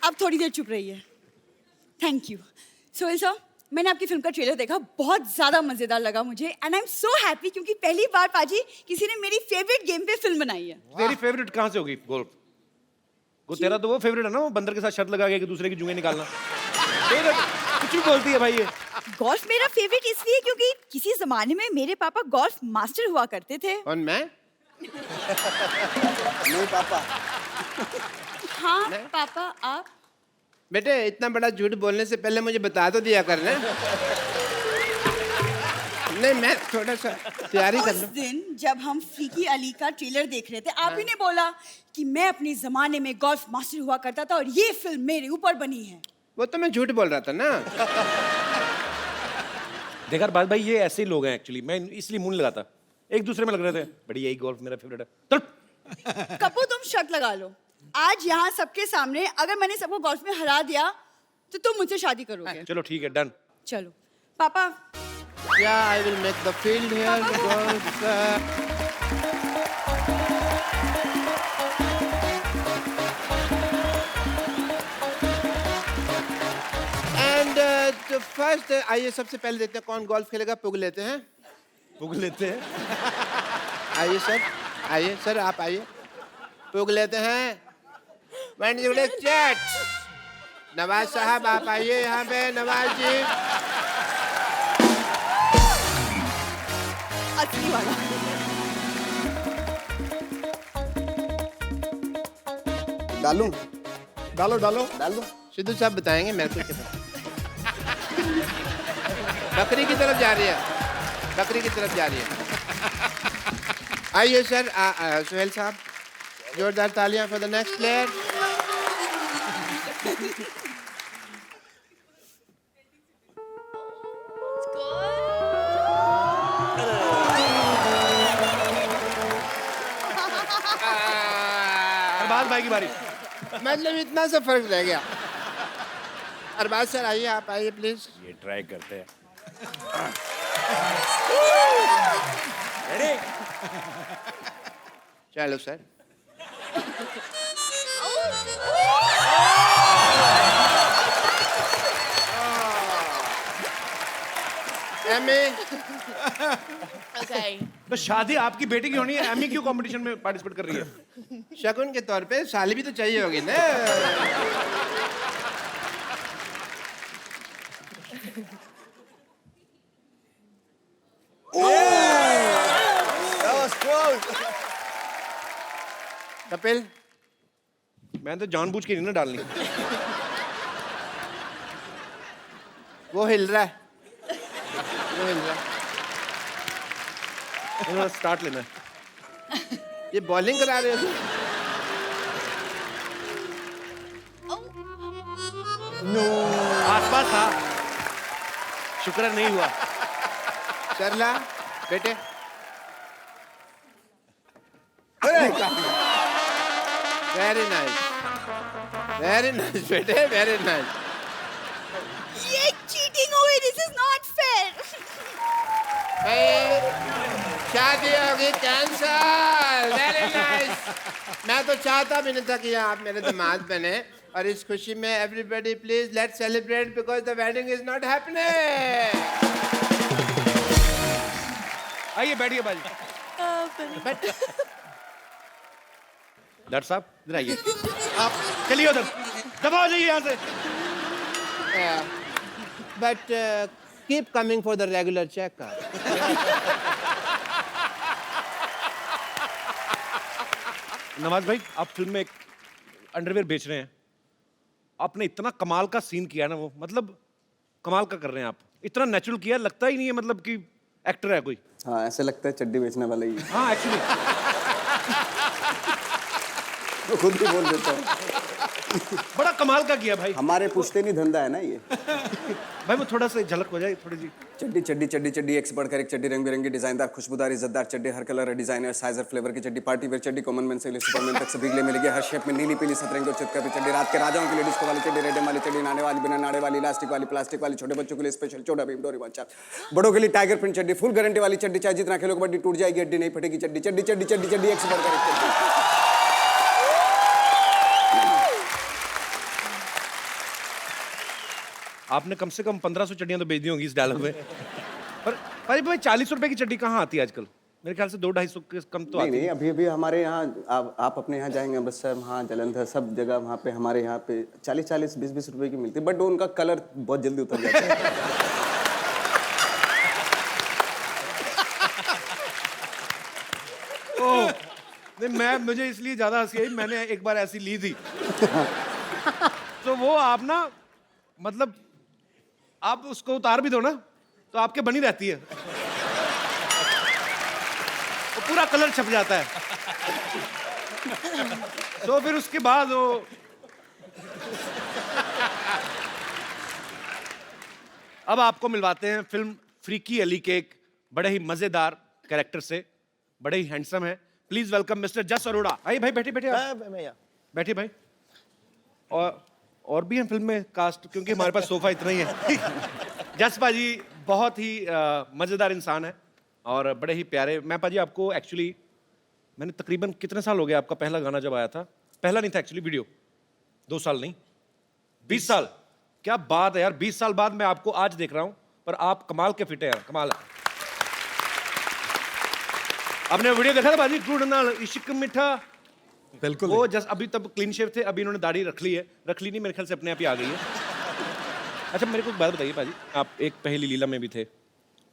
अब थोड़ी देर चुप रहिए. Thank you. सोहेल सर, मैंने आपकी फिल्म का ट्रेलर देखा, बहुत ज्यादा मजेदार लगा मुझे. And I am so happy क्योंकि पहली बार पाजी किसी ने मेरी फेवरेट गेम पे फिल्म बनाई है. तेरी फेवरेट कहाँ से होगी गोल्फ? वो तेरा तो वो फेवरेट है ना, वो बंदर के साथ शर्त लगा के दूसरे की जुएं निकालना. कुछ भी बोलती है भाई ये. गोल्फ मेरा फेवरेट इसलिए क्योंकि किसी जमाने में मेरे पापा गोल्फ मास्टर हुआ करते थे. और मैं? नहीं पापा. हाँ पापा, आप? बेटे, इतना बड़ा झूठ बोलने से पहले मुझे बता तो दिया करना. नहीं, मैं थोड़ा सा तैयारी कर उस लूं. दिन जब हम फीकी अली का ट्रेलर देख रहे थे, आप ही ने बोला कि मैं अपने जमाने में गोल्फ मास्टर हुआ करता था और ये फिल्म मेरे ऊपर बनी है. वो तो मैं झूठ बोल रहा था ना. देखा बात भाई, ये ऐसे ही लोग हैं एक्चुअली. मैं इसलिए मुंह नहीं लगाता. एक दूसरे में लग रहे थे बड़ी, यही गोल्फ मेरा फेवरेट है. चल कपूर, तुम शर्त लगा लो. आज यहाँ सबके सामने अगर मैंने सबको गोल्फ में हरा दिया तो तुम मुझसे शादी करोगे. चलो ठीक है, डन. चलो पापा. या I will make the field here golf. And first आइए, सबसे पहले देखते हैं कौन गोल्फ खेलेगा. पुग लेते हैं. पुग लेते हैं. आइए सर, आइए सर, आप आइए. पुग लेते हैं. चैट. नवाज साहब आप आइए यहाँ पे. नवाज जी. असली वाला. डालूं? डालो डालो डाल दो. सिद्धू साहब बताएंगे, मेरे को क्या पता. बकरी की तरफ जा रही है, बकरी की तरफ जा रही है. आइए सर. सुहेल साहब, जोरदार तालियां for the next player. Arbaaz भाई की बारी. मतलब इतना सा फर्क रह गया. अरबाज सर आइए, आप आइए प्लीज. ये ट्राई करते हैं. चलो सर. एमी. Okay. तो शादी आपकी बेटी की होनी है, एमी क्यों कंपटीशन में पार्टिसिपेट कर रही है? शगुन के तौर पे साली भी तो चाहिए होगी ना. कपिल, मैं तो जानबूझ के नहीं ना डालनी. वो हिल रहा है, वो हिल रहा है. स्टार्ट लेना है. ये बॉलिंग करा रहे हो. आसपास था, शुक्र नहीं हुआ. सरला बेटे. वेरी नाइस, वेरी नाइस बेटे, वेरी नाइस. ये चीटिंग हुई. This is not fair. शादी होगी कैंसल. Very nice. मैं तो चाहता भी नहीं था कि आप मेरे दामाद बने. और इस खुशी में everybody please let's celebrate because the wedding is not happening. आइए बैठिए बाजी. डॉक्टर साहब इधर आइए. आप चलिए उधर, दबाओ जाइए यहाँ से. But keep coming for the regular checkup. Nawaz भाई, आप फिल्म में एक अंडरवेयर बेच रहे हैं. आपने इतना कमाल का सीन किया ना, वो मतलब कमाल का कर रहे हैं आप. इतना नेचुरल किया, लगता ही नहीं है मतलब कि एक्टर है कोई. हाँ, ऐसे लगता है चड्डी बेचने वाला ही है. हाँ एक्चुअली खुद ही बोल देता है. बड़ा कमाल का किया भाई। हमारे पुश्तैनी धंधा है ना ये। भाई वो थोड़ा सा झलक हो जाए थोड़ी सी। चड्डी चड्डी चड्डी चड्डी, एक से बढ़कर एक चड्डी, रंग बिरंगी, डिजाइनदार, खुशबूदार, इज्जतदार चड्डी, हर कलर, डिजाइनर, साइज और फ्लेवर की चड्डी, पार्टी वेयर चड्डी, कॉमन मैन से सुपरमैन तक सभी के लिए मिलेगी हर शेप में, नीली पीली सतरंगी और चितकबरी चड्डी, रात के राजाओं के लिए डिस्को वाली चड्डी, रेडम वाली चड्डी, नाने वाली, बिना नाड़े वाली, इलास्टिक वाली, प्लास्टिक वाली, छोटे बच्चों के लिए स्पेशल छोटा भीम डोरेमोन चाप, बड़ों के लिए टाइगर प्रिंट चड्डी, फुल गारंटी वाली चड्डी, चाहे जितना खेलो कबड्डी टूट जाएगी हड्डी नहीं फटेगी चड्डी, चड्डी चड्डी चड्डी चड्डी, एक से बढ़कर एक चड्डी। आपने कम से कम 1500 चड्डियां तो बेच दी होंगी इस डायलॉग में। पर भाई 40 रुपए की चड्डी कहाँ आती है आजकल? मेरे ख्याल से 200-250 के कम तो आती नहीं, अभी अभी हमारे यहाँ आप अपने यहाँ जाएंगे अमृतसर, वहाँ जलंधर, सब जगह वहाँ पे हमारे यहाँ पे 40-40, 20-20 रुपए की मिलती है, बट उनका कलर बहुत जल्दी उतर जाता है। ओह, नहीं मुझे इसलिए ज्यादा हंसी आई, मैंने एक बार ऐसी ली थी। तो वो आप ना मतलब आप उसको उतार भी दो ना तो आपके बनी रहती है, वो पूरा कलर छप जाता है। तो फिर उसके बाद वो अब आपको मिलवाते हैं फिल्म फ्रीकी अली के एक बड़े ही मजेदार कैरेक्टर से, बड़े ही हैंडसम है। प्लीज वेलकम मिस्टर जस अरोड़ा। आइए भाई, बैठिए बैठिए बैठिए भाई। और भी हैं फिल्म में कास्ट, क्योंकि हमारे पास सोफा इतना ही है। जस पाजी बहुत ही मजेदार इंसान है और बड़े ही प्यारे। मैं पाजी आपको एक्चुअली मैंने तकरीबन कितने साल हो गए, आपका पहला गाना जब आया था, पहला नहीं था एक्चुअली वीडियो, 2 साल नहीं 20 साल। क्या बात है यार, 20 साल बाद मैं आपको आज देख रहा हूं, पर आप कमाल के फिट है यार, कमाल है। आपने वीडियो देखा था बाजी, गुड़ नाल इश्क मिठा? बिल्कुल। वो जस्ट अभी तब क्लीन शेव थे, अभी इन्होंने दाढ़ी रख ली है, रख ली नहीं मेरे ख्याल से अपने आप ही आ गई है। अच्छा मेरे को एक बात बताइए पाजी, आप एक पहली लीला में भी थे,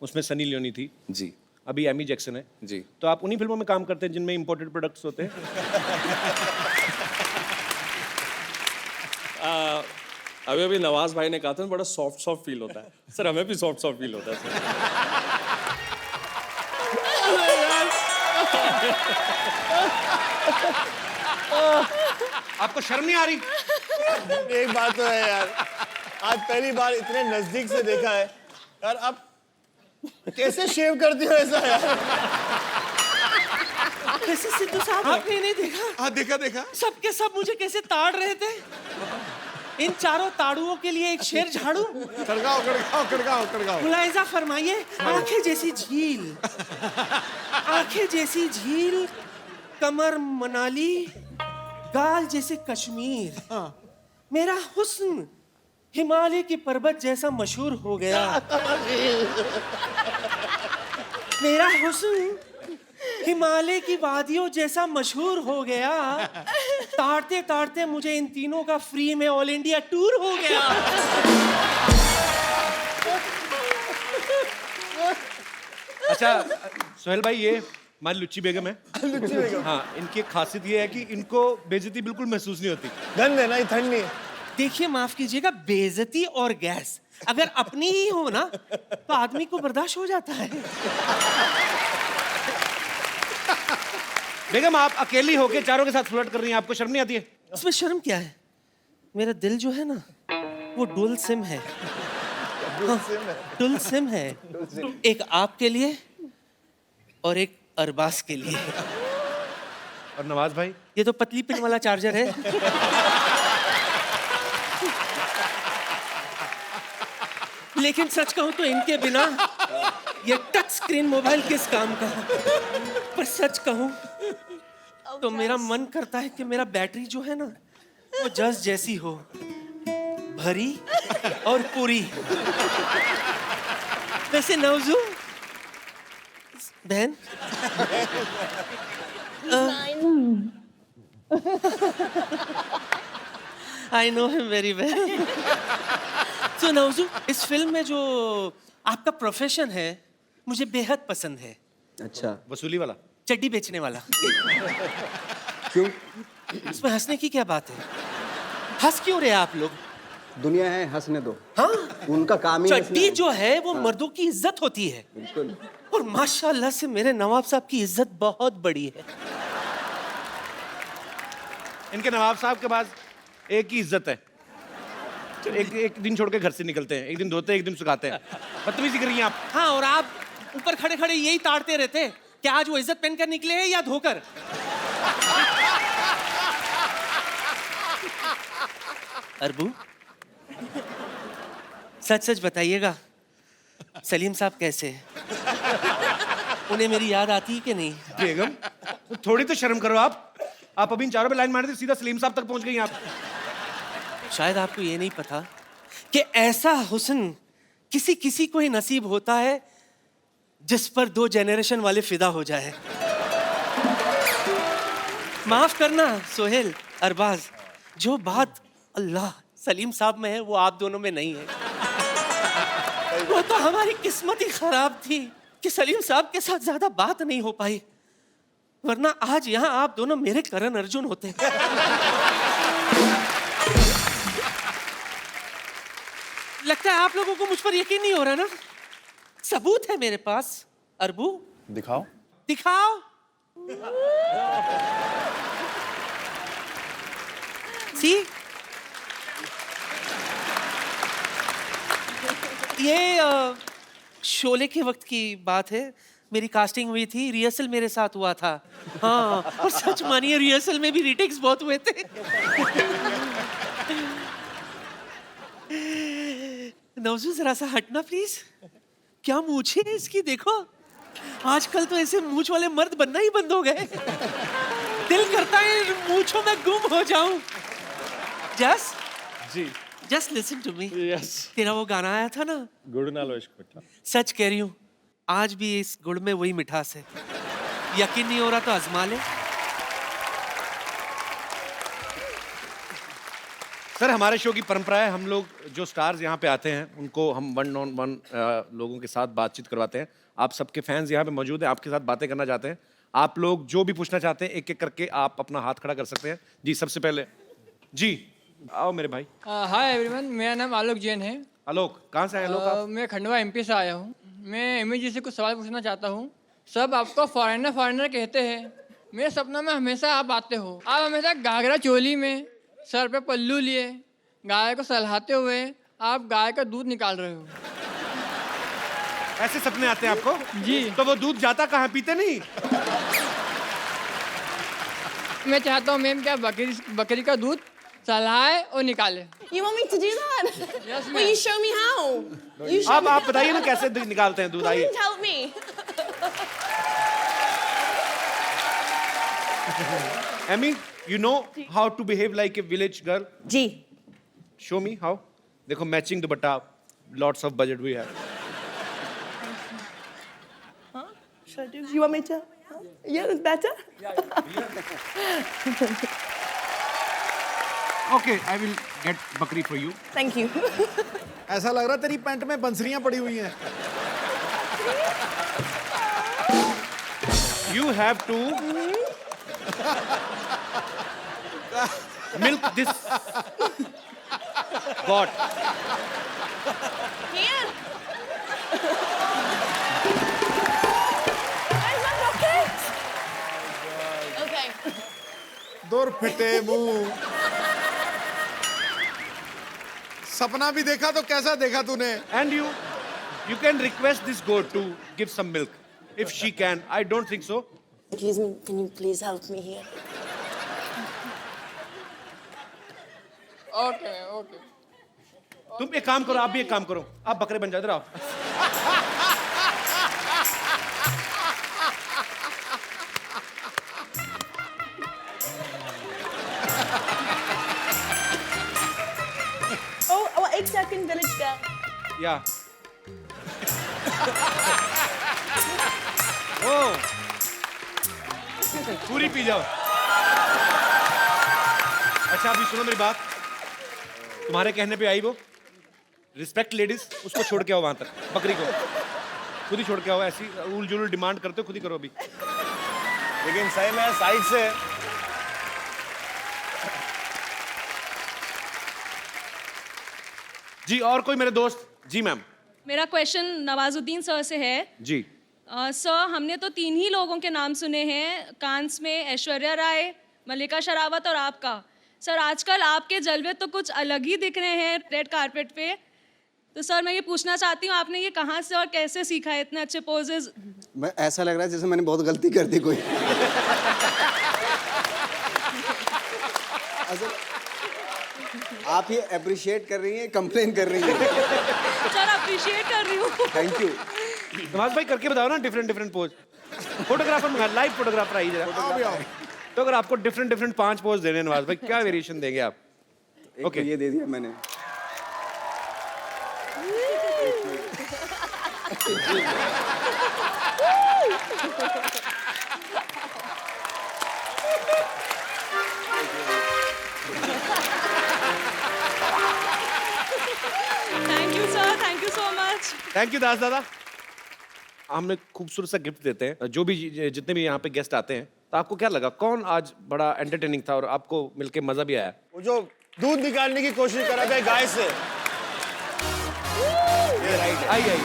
उसमें सनी लियोनी थी जी, अभी एमी जैक्सन है जी, तो आप उन्हीं फिल्मों में काम करते हैं जिनमें इंपोर्टेड प्रोडक्ट्स होते हैं? अभी अभी नवाज भाई ने कहा था बड़ा सॉफ्ट सॉफ्ट फील होता है सर, हमें भी सॉफ्ट सॉफ्ट फील होता है सर। आपको शर्म नहीं आ रही? एक बात तो है यार, आज पहली बार इतने नजदीक से देखा है यार। आप कैसे शेव करते हो ऐसा यार? वैसे सिद्धू साहब आपने नहीं देखा? हाँ देखा देखा। सबके सब मुझे कैसे ताड़ रहे थे। इन चारों ताड़ुओं के लिए एक शेर झाड़ू। खड़गाओ खड़गाओ खड़गाओ खड़गाओ। मुलायजा फरमाइए, आंखें जैसी झील, आंखें जैसी झील, कमर मनाली, गाल जैसे कश्मीर, मेरा हुस्न हिमालय की पर्वत जैसा मशहूर हो गया। मेरा हुस्न हिमालय की वादियों जैसा मशहूर हो गया। ताड़ते ताड़ते मुझे इन तीनों का फ्री में ऑल इंडिया टूर हो गया। अच्छा सोहेल भाई, ये हमारी लुच्ची बेगम है। लुच्ची बेगम। हाँ, इनकी एक खासियत ये है कि इनको बेइज्जती बिल्कुल महसूस नहीं होती। गंद है ना, ये ठंड नहीं है। देखिए माफ कीजिएगा, बेइज्जती और गैस अगर अपनी ही हो ना तो आदमी को बर्दाश्त हो जाता है। बेगम आप अकेली होके चारों के साथ फ्लर्ट कर रही हैं, आपको शर्म नहीं आती है? इसमें शर्म क्या है? मेरा दिल जो है ना वो डुअल सिम है। डुअल सिम है, एक आपके लिए और एक अरबाज के लिए। और नवाज भाई, ये तो पतली पिन वाला चार्जर है। लेकिन सच कहूं तो इनके बिना ये टच स्क्रीन मोबाइल किस काम का। पर सच कहूं तो मेरा मन करता है कि मेरा बैटरी जो है ना वो जस जैसी हो, भरी और पूरी। वैसे नवजू बहन, I know him very well. So Nawazu, इस फिल्म में जो आपका प्रोफेशन है मुझे बेहद पसंद है। अच्छा, वसूली वाला, चड्डी बेचने वाला। क्यों? इसमें हंसने की क्या बात है? हंस क्यों रहे आप लोग? दुनिया है, हंसने दो। हाँ, उनका काम ही चड्डी जो है वो मर्दों की इज्जत होती है। बिल्कुल। और माशाल्लाह से मेरे नवाब साहब की इज्जत बहुत बड़ी है। इनके नवाब साहब के बाद एक ही इज्जत है। तो एक दिन छोड़ के घर से निकलते हैं, एक दिन धोते हैं, एक दिन सुखाते हैं। बदतमीजी कर रही हैं आप। हाँ, और आप ऊपर खड़े खड़े यही ताड़ते रहते हैं कि आज वो इज्जत पहनकर निकले हैं या धोकर। अरबू, सच सच बताइएगा, सलीम साहब कैसे हैं? उन्हें मेरी याद आती है कि नहीं? बेगम, थोड़ी तो शर्म करो आप। आप अभी इन चारों पे लाइन मार दी, सीधा सलीम साहब तक पहुंच गई आप। शायद आपको ये नहीं पता कि ऐसा हुस्न किसी किसी को ही नसीब होता है जिस पर 2 जनरेशन वाले फिदा हो जाए। माफ करना सोहेल, अरबाज, जो बात अल्लाह सलीम साहब में है वो आप दोनों में नहीं है। वो तो हमारी किस्मत ही खराब थी कि सलीम साहब के साथ ज्यादा बात नहीं हो पाई, वरना आज यहाँ आप दोनों मेरे करण अर्जुन होते। लगता है आप लोगों को मुझ पर यकीन नहीं हो रहा ना? सबूत है मेरे पास। अरबू, दिखाओ। दिखाओ। सी, ये शोले के वक्त की बात है। मेरी कास्टिंग हुई थी, रिहर्सल मेरे साथ हुआ था। हाँ, और सच मानिए रिहर्सल में भी रीटेक्स बहुत हुए थे। नौजू जरा सा हटना प्लीज। क्या मूछे है इसकी, देखो। आजकल तो ऐसे मूछ वाले मर्द बनना ही बंद हो गए। दिल करता है मूछों में गुम हो जाऊं। जस जी, just listen to me. Yes. तेरा वो गाना आया था ना, गुड़ नालो इश्क मिठा। सच कह रही हूँ, आज भी इस गुड़ में वही मिठास है। यकीन नहीं हो रहा तो आजमा ले। सर, हमारे शो की परंपरा है, हम लोग जो स्टार्स यहाँ पे आते हैं उनको हम 1-on-1 लोगों के साथ बातचीत करवाते हैं। आप सबके फैंस यहाँ पे मौजूद हैं, आपके साथ बातें करना चाहते हैं। आप लोग जो भी पूछना चाहते हैं एक एक करके आप अपना हाथ खड़ा कर सकते हैं। जी, सबसे पहले जी आओ मेरे भाई। हाय एवरीवन, मेरा नाम आलोक जैन है। आलोक, कहाँ से आए आलोक आप? मैं खंडवा एमपी से आया हूँ। मैं एमी जी से कुछ सवाल पूछना चाहता हूँ। सब आपको फॉरेनर फॉरेनर कहते हैं। मेरे सपनों में हमेशा आप आते हो। आप हमेशा घाघरा चोली में, सर पे पल्लू लिए, गाय को सहलाते हुए आप गाय का दूध निकाल रहे हो। ऐसे सपने आते हैं आपको? जी। तो वो दूध जाता कहाँ, पीते नहीं? मैं चाहता हूँ मैम, क्या बकरी का दूध सहलाए और निकाले। You want me to do that? Yes, Will you show me how? You show me आप बताइए ना कैसे निकालते हैं दूध, Come आइए। and help me. Amy, you know how to behave like a village girl? जी। Show me how. देखो, matching dupatta, lots of budget we have. Should I do? You want me to? Yeah, that's better. Okay, I will get बकरी for you. Thank you. ऐसा लग रहा तेरी pant में बंसरियां पड़ी हुई हैं। You have to milk this goat. Here. Where's my bucket? Okay. दूर फिटे मुंह। सपना भी देखा तो कैसा देखा तूने? And you can request this goat to give some milk. If she can, I don't think so. Excuse me, can you please help me here? Okay okay. तुम एक काम करो, आप भी एक काम करो, आप बकरे बन जाते रहो। Oh, 1 second, village girl. या ओ पूरी पी जाओ। अच्छा, अभी सुनो मेरी बात। तुम्हारे कहने पे आई वो, रिस्पेक्ट लेडीज, उसको छोड़ के आओ वहां तक, बकरी को खुद ही छोड़ के आओ। ऐसी उल जुल डिमांड करते हो, खुद ही करो अभी। लेकिन सही में साइड से जी, और कोई मेरे दोस्त? जी मैम। मेरा क्वेश्चन नवाजुद्दीन सर से है। जी सर, हमने तो 3 ही लोगों के नाम सुने हैं कांस में, ऐश्वर्या राय, मल्लिका शेरावत और आपका। सर आजकल आपके जलवे तो कुछ अलग ही दिख रहे हैं रेड कारपेट पे। तो सर मैं ये पूछना चाहती हूँ आपने ये कहाँ से और कैसे सीखा है इतने अच्छे पोजेज? मैं ऐसा लग रहा है जैसे मैंने बहुत गलती कर दी कोई। असल आप ये अप्रिशिएट कर रही हैं, कंप्लेन कर रही हैं? सर अप्रिशिएट कर रही हूँ। Thank you. नवाज भाई करके बताओ ना डिफरेंट डिफरेंट पोज। फोटोग्राफर मंगा, लाइव फोटोग्राफर आइए जरा। तो अगर आपको डिफरेंट डिफरेंट 5 पोज देने हैं नवाज भाई, क्या वेरिएशन देंगे आप? ओके ये दे दिया मैंने। Thank you sir, thank you so much. Thank you Das dada. हम एक खूबसूरत सा गिफ्ट देते हैं जो भी जितने भी यहाँ पे गेस्ट आते हैं। तो आपको क्या लगा कौन आज बड़ा एंटरटेनिंग था और आपको मिलके मजा भी आया? वो जो दूध निकालने की कोशिश करा था गाय से। आइए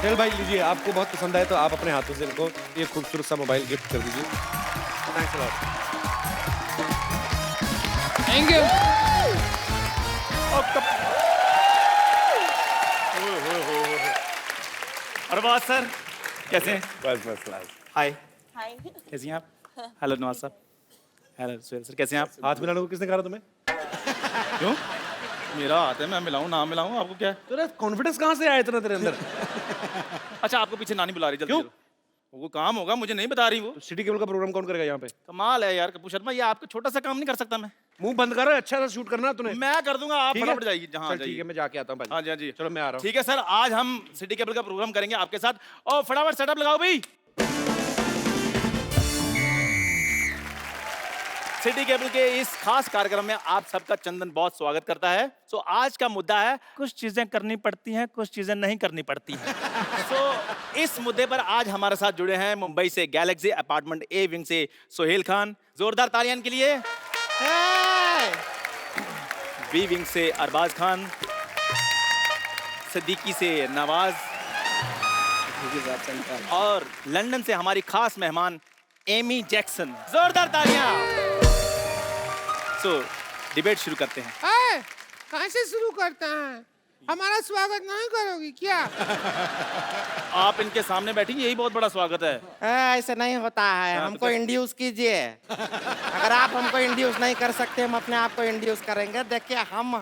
चल भाई लीजिए, आपको बहुत पसंद आए तो आप अपने हाथों से इनको ये खूबसूरत सा मोबाइल गिफ्ट कर दीजिए। Thanks a lot. Thank you. Arbaaz sir कैसे हैं? बस बस बस। हाय कैसी हैं आप? हेलो नवाज साहब। हेलो सुहेल सर कैसे हैं आप? हाथ मिलाने को किसने कहा तुम्हें? क्यों? मेरा हाथ है, मैं मिलाऊं ना मिलाऊं आपको क्या है? तेरा कॉन्फिडेंस कहाँ से आया इतना तेरे अंदर? अच्छा आपको पीछे नानी बुला रही जल्दी चलो। वो काम होगा मुझे नहीं बता रही वो। तो सिटी केबल का प्रोग्राम कौन करेगा यहाँ पे? कमाल है यार कपूर शर्मा, ये आपका छोटा सा काम नहीं कर सकता मैं? मुंह बंद करो, अच्छा सा शूट करना तूने। मैं कर दूंगा, आप ठीक है? फटाफट जाइए जहाँ चल जाइए। ठीक है, मैं जाके आता हूँ पहले। हाँ जी हाँ जी चलो मैं आ रहा हूँ। ठीक है सर, आज हम सिटी केबल का प्रोग्राम करेंगे आपके साथ और फटाफट सेटअप लगाओ भाई। सिटी केबल के इस खास कार्यक्रम में आप सबका चंदन बहुत स्वागत करता है। सो आज का मुद्दा है कुछ चीजें करनी पड़ती हैं, कुछ चीजें नहीं करनी पड़ती हैं। सो इस मुद्दे पर आज हमारे साथ जुड़े हैं मुंबई से गैलेक्सी अपार्टमेंट ए विंग से सोहेल खान, जोरदार तालियां इनके लिए। बी विंग से अरबाज खान, सिद्दीकी से नवाज और लंदन से हमारी खास मेहमान एमी जैक्सन। जोरदार तालियां। सो डिबेट शुरू करते हैं। कहाँ से शुरू करते हैं? हमारा स्वागत नहीं करोगी क्या? आप इनके सामने बैठी, यही बहुत बड़ा स्वागत है। ऐसे नहीं होता है, हमको इंड्यूस कीजिए। अगर आप हमको इंड्यूस नहीं कर सकते, हम अपने आप को इंड्यूस करेंगे। देखिए हम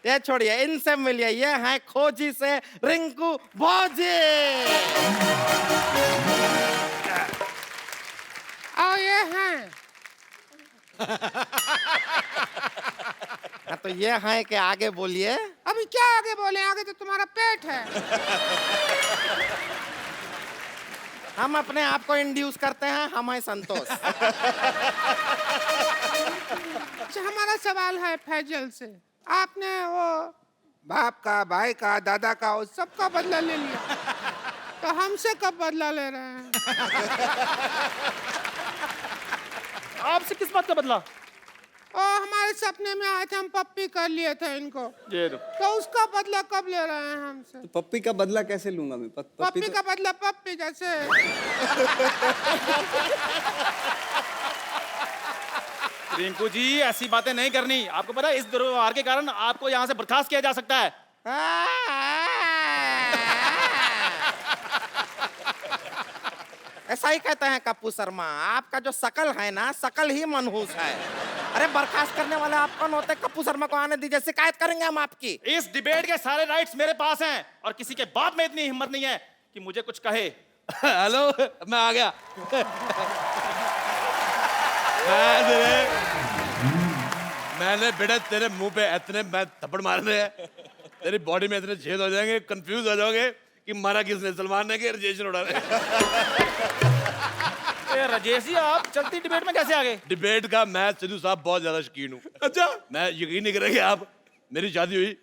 ये छोड़िए, इनसे मिलिए, ये हैं खोजी से रिंकू भौजी। और ये हैं तो ये हैं कि आगे बोलिए। अभी क्या आगे बोले? आगे तो तुम्हारा पेट है। हम अपने आप को इंड्यूस करते हैं, हम हैं संतोष। अच्छा हमारा सवाल है फैजल से। आपने वो बाप का, भाई का, दादा का, उस सबका बदला ले लिया, तो हमसे कब बदला ले रहे हैं? आपसे किस बात का बदला? हमारे सपने में आए थे, हम पप्पी कर लिए थे इनको, तो उसका बदला कब ले रहे हैं हमसे? तो पप्पी का बदला कैसे लूंगा मैं? पप्पी का बदला पप्पी जैसे। रिंकू जी ऐसी बातें नहीं करनी। आपको पता है इस दुर्व्यवहार के कारण आपको यहाँ से बर्खास्त किया जा सकता है। ऐसा ही कहते हैं कप्पू शर्मा, आपका जो शकल है ना, शकल ही मनहूस है। अरे बर्खास्त करने वाले आप कौन होते? कप्पू शर्मा को आने दीजिए, शिकायत करेंगे हम आपकी। इस डिबेट के सारे राइट्स मेरे पास हैं और किसी के बाप में इतनी हिम्मत नहीं है कि मुझे कुछ कहे। हेलो मैं आ गया। मैंने बेटा तेरे मुंह पे इतने मैं थप्पड़ मारने हैं, तेरी बॉडी में इतने छेद हो जाएंगे, कंफ्यूज हो जाओगे कि मारा किसने, सलमान ने कि राजेश उड़ा रहे। राजेश जी आप चलती डिबेट में कैसे आ गए? डिबेट का मैं सिद्धू साहब बहुत ज्यादा शौकीन हूँ। अच्छा मैं यकीन नहीं करेंगे आप, मेरी शादी हुई,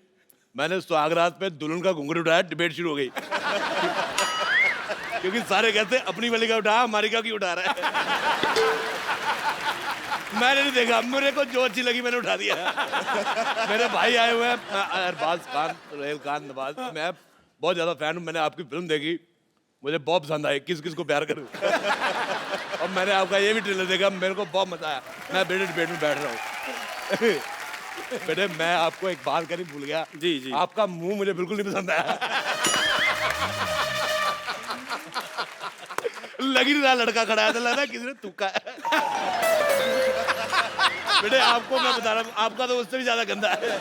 मैंने सुहागरात पे दुल्हन का घुंघरू उठाया, डिबेट शुरू हो गई। क्योंकि सारे कहते अपनी वाली का उठा, हमारी का क्यों उठा रहा है। मैंने नहीं देखा, मेरे को जो अच्छी लगी मैंने उठा दिया। मेरे भाई आए हुए हैं, अरबाज खान, सोहेल खान, नवाज, मैं बहुत ज्यादा फैन हूँ। मैंने आपकी फिल्म देखी, मुझे बहुत पसंद आई, किस किस को प्यार करूं। और मैंने आपका ये भी ट्रेलर देखा, मेरे को बहुत मजा आया। मैं बेटे डिबेट में बैठ रहा हूँ। बेटे मैं आपको एक बात करनी भूल गया। जी जी। आपका मुंह मुझे बिल्कुल नहीं पसंद आया। लग ही नहीं रहा लड़का खड़ा है, तो लग रहा है किसी ने थूका है। बेटे आपको मैं बता रहा हूँ, आपका तो उससे भी ज्यादा गंदा है।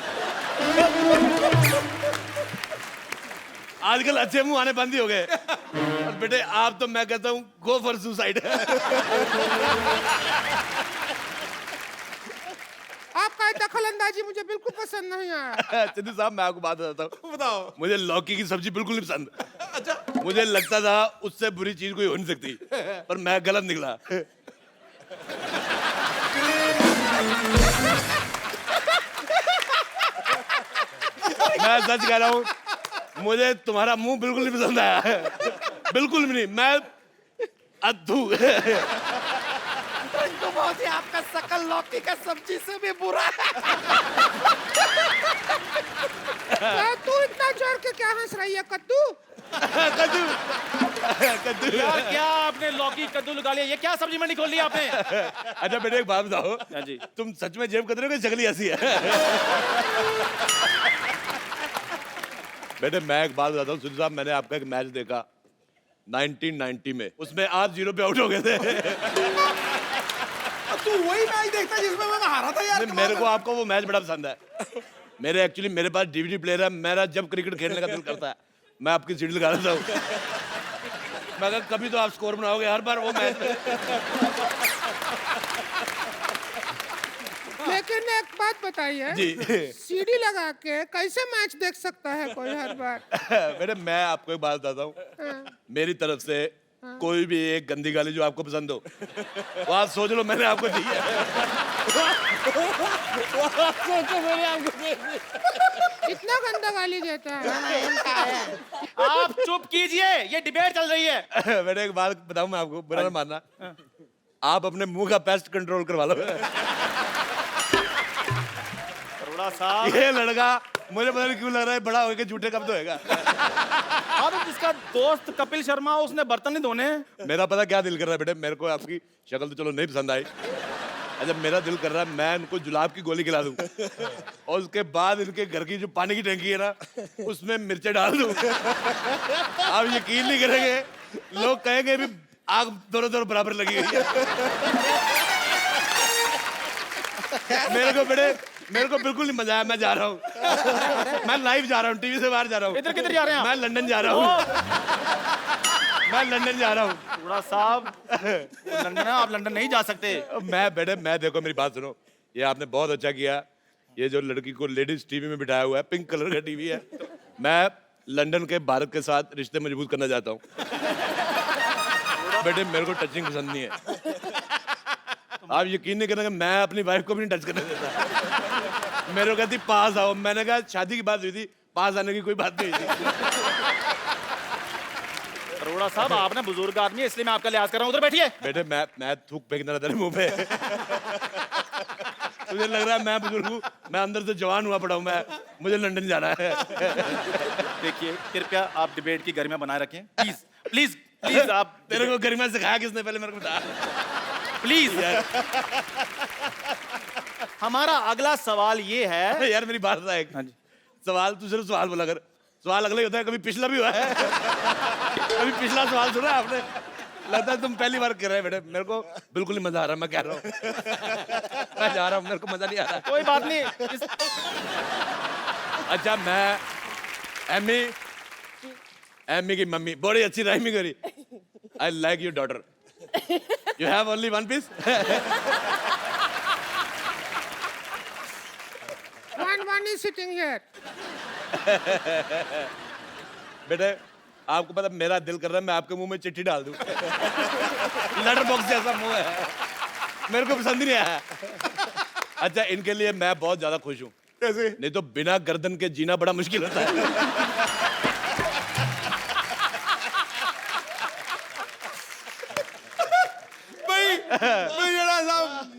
आजकल अच्छे मुंह आने बंद ही हो गए। और बेटे आप तो मैं कहता हूँ गो फॉर सुसाइड। आपका दखल अंदाजी मुझे बिल्कुल पसंद नहीं आया। चंदू साहब मैं आपको बात बताता हूँ। बताओ। मुझे लौकी की सब्जी बिल्कुल नहीं पसंद। अच्छा। मुझे लगता था उससे बुरी चीज कोई हो नहीं सकती, पर मैं गलत निकला। मैं सच कह रहा हूँ, मुझे तुम्हारा मुंह बिल्कुल नहीं पसंद आया। बिल्कुल भी नहीं। मैं अद्भु। रिंकू मौसी आपका शकल लौकी का सब्जी से भी बुरा है। तू इतना जोर के क्या हंस रही है कद्दू? कद्दू। कद्दू। यार क्या आपने लौकी कद्दू लगा लिया? ये क्या सब्जी मंडी खोल ली आपने? अच्छा बेटे एक बात बताओ। हाँ जी। तुम सच में जेब कतरे की शक्ल ही ऐसी है? बेटे मैं एक बात बताता हूँ सुनील साहब, मैंने आपका एक मैच देखा 1990 में, उसमें आप 0 पे आउट हो गए थे। तू वही मैच देखता जिसमें मैं हारा था यार। मेरे को आपका वो मैच बड़ा पसंद है। मेरे पास डीवीडी प्लेयर है, मेरा जब क्रिकेट खेलने का दिल करता है मैं आपकी सीट लगा देता हूँ। मैं कहा कभी तो आप स्कोर बनाओगे हर बार वो मैच में। लेकिन एक बात बताइए जी। सीडी लगा के कैसे मैच देख सकता है कोई हर बार? बेटे मैं आपको एक बात बताता हूँ, मेरी तरफ से कोई भी एक गंदी गाली जो आपको पसंद हो वो आप सोच लो मैंने आपको दी है। इतना गंदा गाली देता है। आप चुप कीजिए, ये डिबेट चल रही है। बेटे एक बात बताऊं मैं आपको, बुरा ना मानना, आप अपने मुंह का पेस्ट कंट्रोल करवा लो। साहब ये लड़का मुझे पता नहीं क्यों लग रहा है बड़ा होके झूठे कब तो होएगा। हाँ तो जिसका दोस्त कपिल शर्मा उसने बर्तन नहीं धोने। मेरा पता क्या दिल कर रहा है बेटे, मेरे को आपकी शक्ल तो चलो नहीं पसंद आई। अच्छा मेरा दिल कर रहा है मैं इनको जुलाब की गोली खिला दूं और उसके बाद इनके घर की जो पानी की टंकी है ना उसमें मिर्चे डाल दूं। आप यकीन नहीं करेंगे, लोग कहेंगे भी आग दोनों दोनों बराबर लगी हुई है। मेरे को बिल्कुल नहीं मजा आया। मैं जा रहा हूँ, मैं लाइव जा रहा हूँ, टीवी से बाहर जा रहा हूँ। इधर किधर जा रहे हैं आप? मैं लंदन जा रहा हूँ। मैं लंदन जा रहा हूँ। थोड़ा साहब लंदन है, आप लंदन नहीं जा सकते। मैं देखो मेरी बात सुनो, ये आपने बहुत अच्छा किया। ये जो लड़की को लेडीज टीवी में बिठाया हुआ है, पिंक कलर का टीवी है, मैं लंदन के भारत के साथ रिश्ते मजबूत करना चाहता हूँ। बेटे मेरे को टचिंग पसंद नहीं है। आप यकीन नहीं करेंगे, मैं अपनी वाइफ को भी नहीं टच करने देता। मेरे को कहती पास आओ, मैंने कहा शादी की बात हुई थी, पास आने की कोई बात नहीं हुई थी। अरोड़ा साहब आपने बुजुर्ग आदमी है इसलिए मैं आपका लिहाज कर रहा हूँ, उधर बैठिए। बेटे मैं थूक फेंकना था तेरे मुंह पे। मुझे लग रहा है मैं बुजुर्ग हूँ, मैं अंदर से जवान हुआ पड़ा हूँ, मुझे लंदन जाना है। देखिए कृपया आप डिबेट की गरिमा बनाए रखें, प्लीज प्लीज प्लीज। आप तेरे को गरिमा सिखाया किसने, पहले मेरे को बता प्लीज। हमारा अगला सवाल ये है। यार मेरी बात है, सवाल तू सिर्फ सवाल बोला कर, सवाल अगला ही होता है। कभी पिछला भी हुआ है? कभी पिछला सवाल सुना आपने? लगता है तुम पहली बार कर रहे हैं बेटे। मेरे को बिल्कुल नहीं मजा आ रहा, मैं कह रहा हूँ। मैं जा रहा हूँ, मेरे को मजा नहीं आ रहा। कोई बात नहीं। अच्छा मैं एमी की मम्मी बड़ी अच्छी राइमिंग करी। I like your daughter, you have only one piece. One is sitting here. बेटे आपको पता मेरा दिल कर रहा है मैं आपके मुंह में चिट्ठी डाल दूं। लेटर बॉक्स जैसा मुंह है, मेरे को पसंद ही नहीं आया। अच्छा इनके लिए मैं बहुत ज्यादा खुश हूँ। कैसे? नहीं तो बिना गर्दन के जीना बड़ा मुश्किल होता है।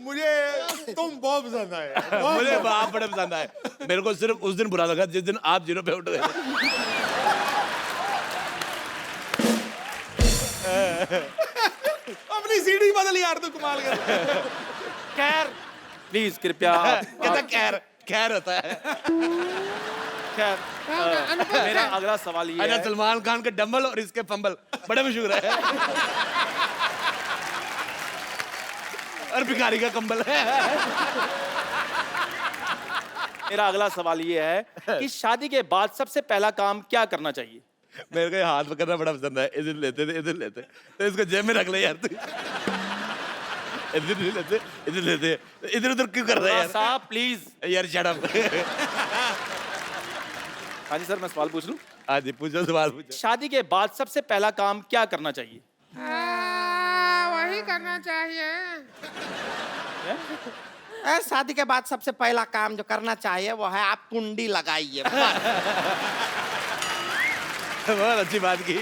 मुझे तुम बहुत पसंद आए। मुझे आप बड़े पसंद आए। मेरे को सिर्फ उस दिन बुरा लगा जिस दिन आप 0 पे उठ गए। अपनी सीढ़ी बदल यार, तू कमाल कर। खैर प्लीज कृपया कहता खैर खैर होता है। खैर मेरा अगला सवाल ये अरे है, सलमान खान के डंबल और इसके फंबल बड़े मशहूर है। और भिखारी का कंबल है। मेरा अगला सवाल ये है कि शादी के बाद सबसे पहला काम क्या करना चाहिए? मेरे को ये हाथ पकड़ना बड़ा पसंद है। इधर लेते थे, इधर लेते तो इसको जेब में रख ले यार तू। इधर नहीं लेते, इधर लेते, इधर उधर क्यों कर रहे हैं यार? साहब प्लीज। यार शट अप। हाँ जी सर, मैं सवाल पूछ लूं? हाँ जी पूछो, सवाल पूछो। शादी के बाद सबसे पहला काम क्या करना चाहिए? वही करना चाहिए। शादी के बाद सबसे पहला काम जो करना चाहिए वो है आप कुंडी लगाइए। बहुत अच्छी बात की।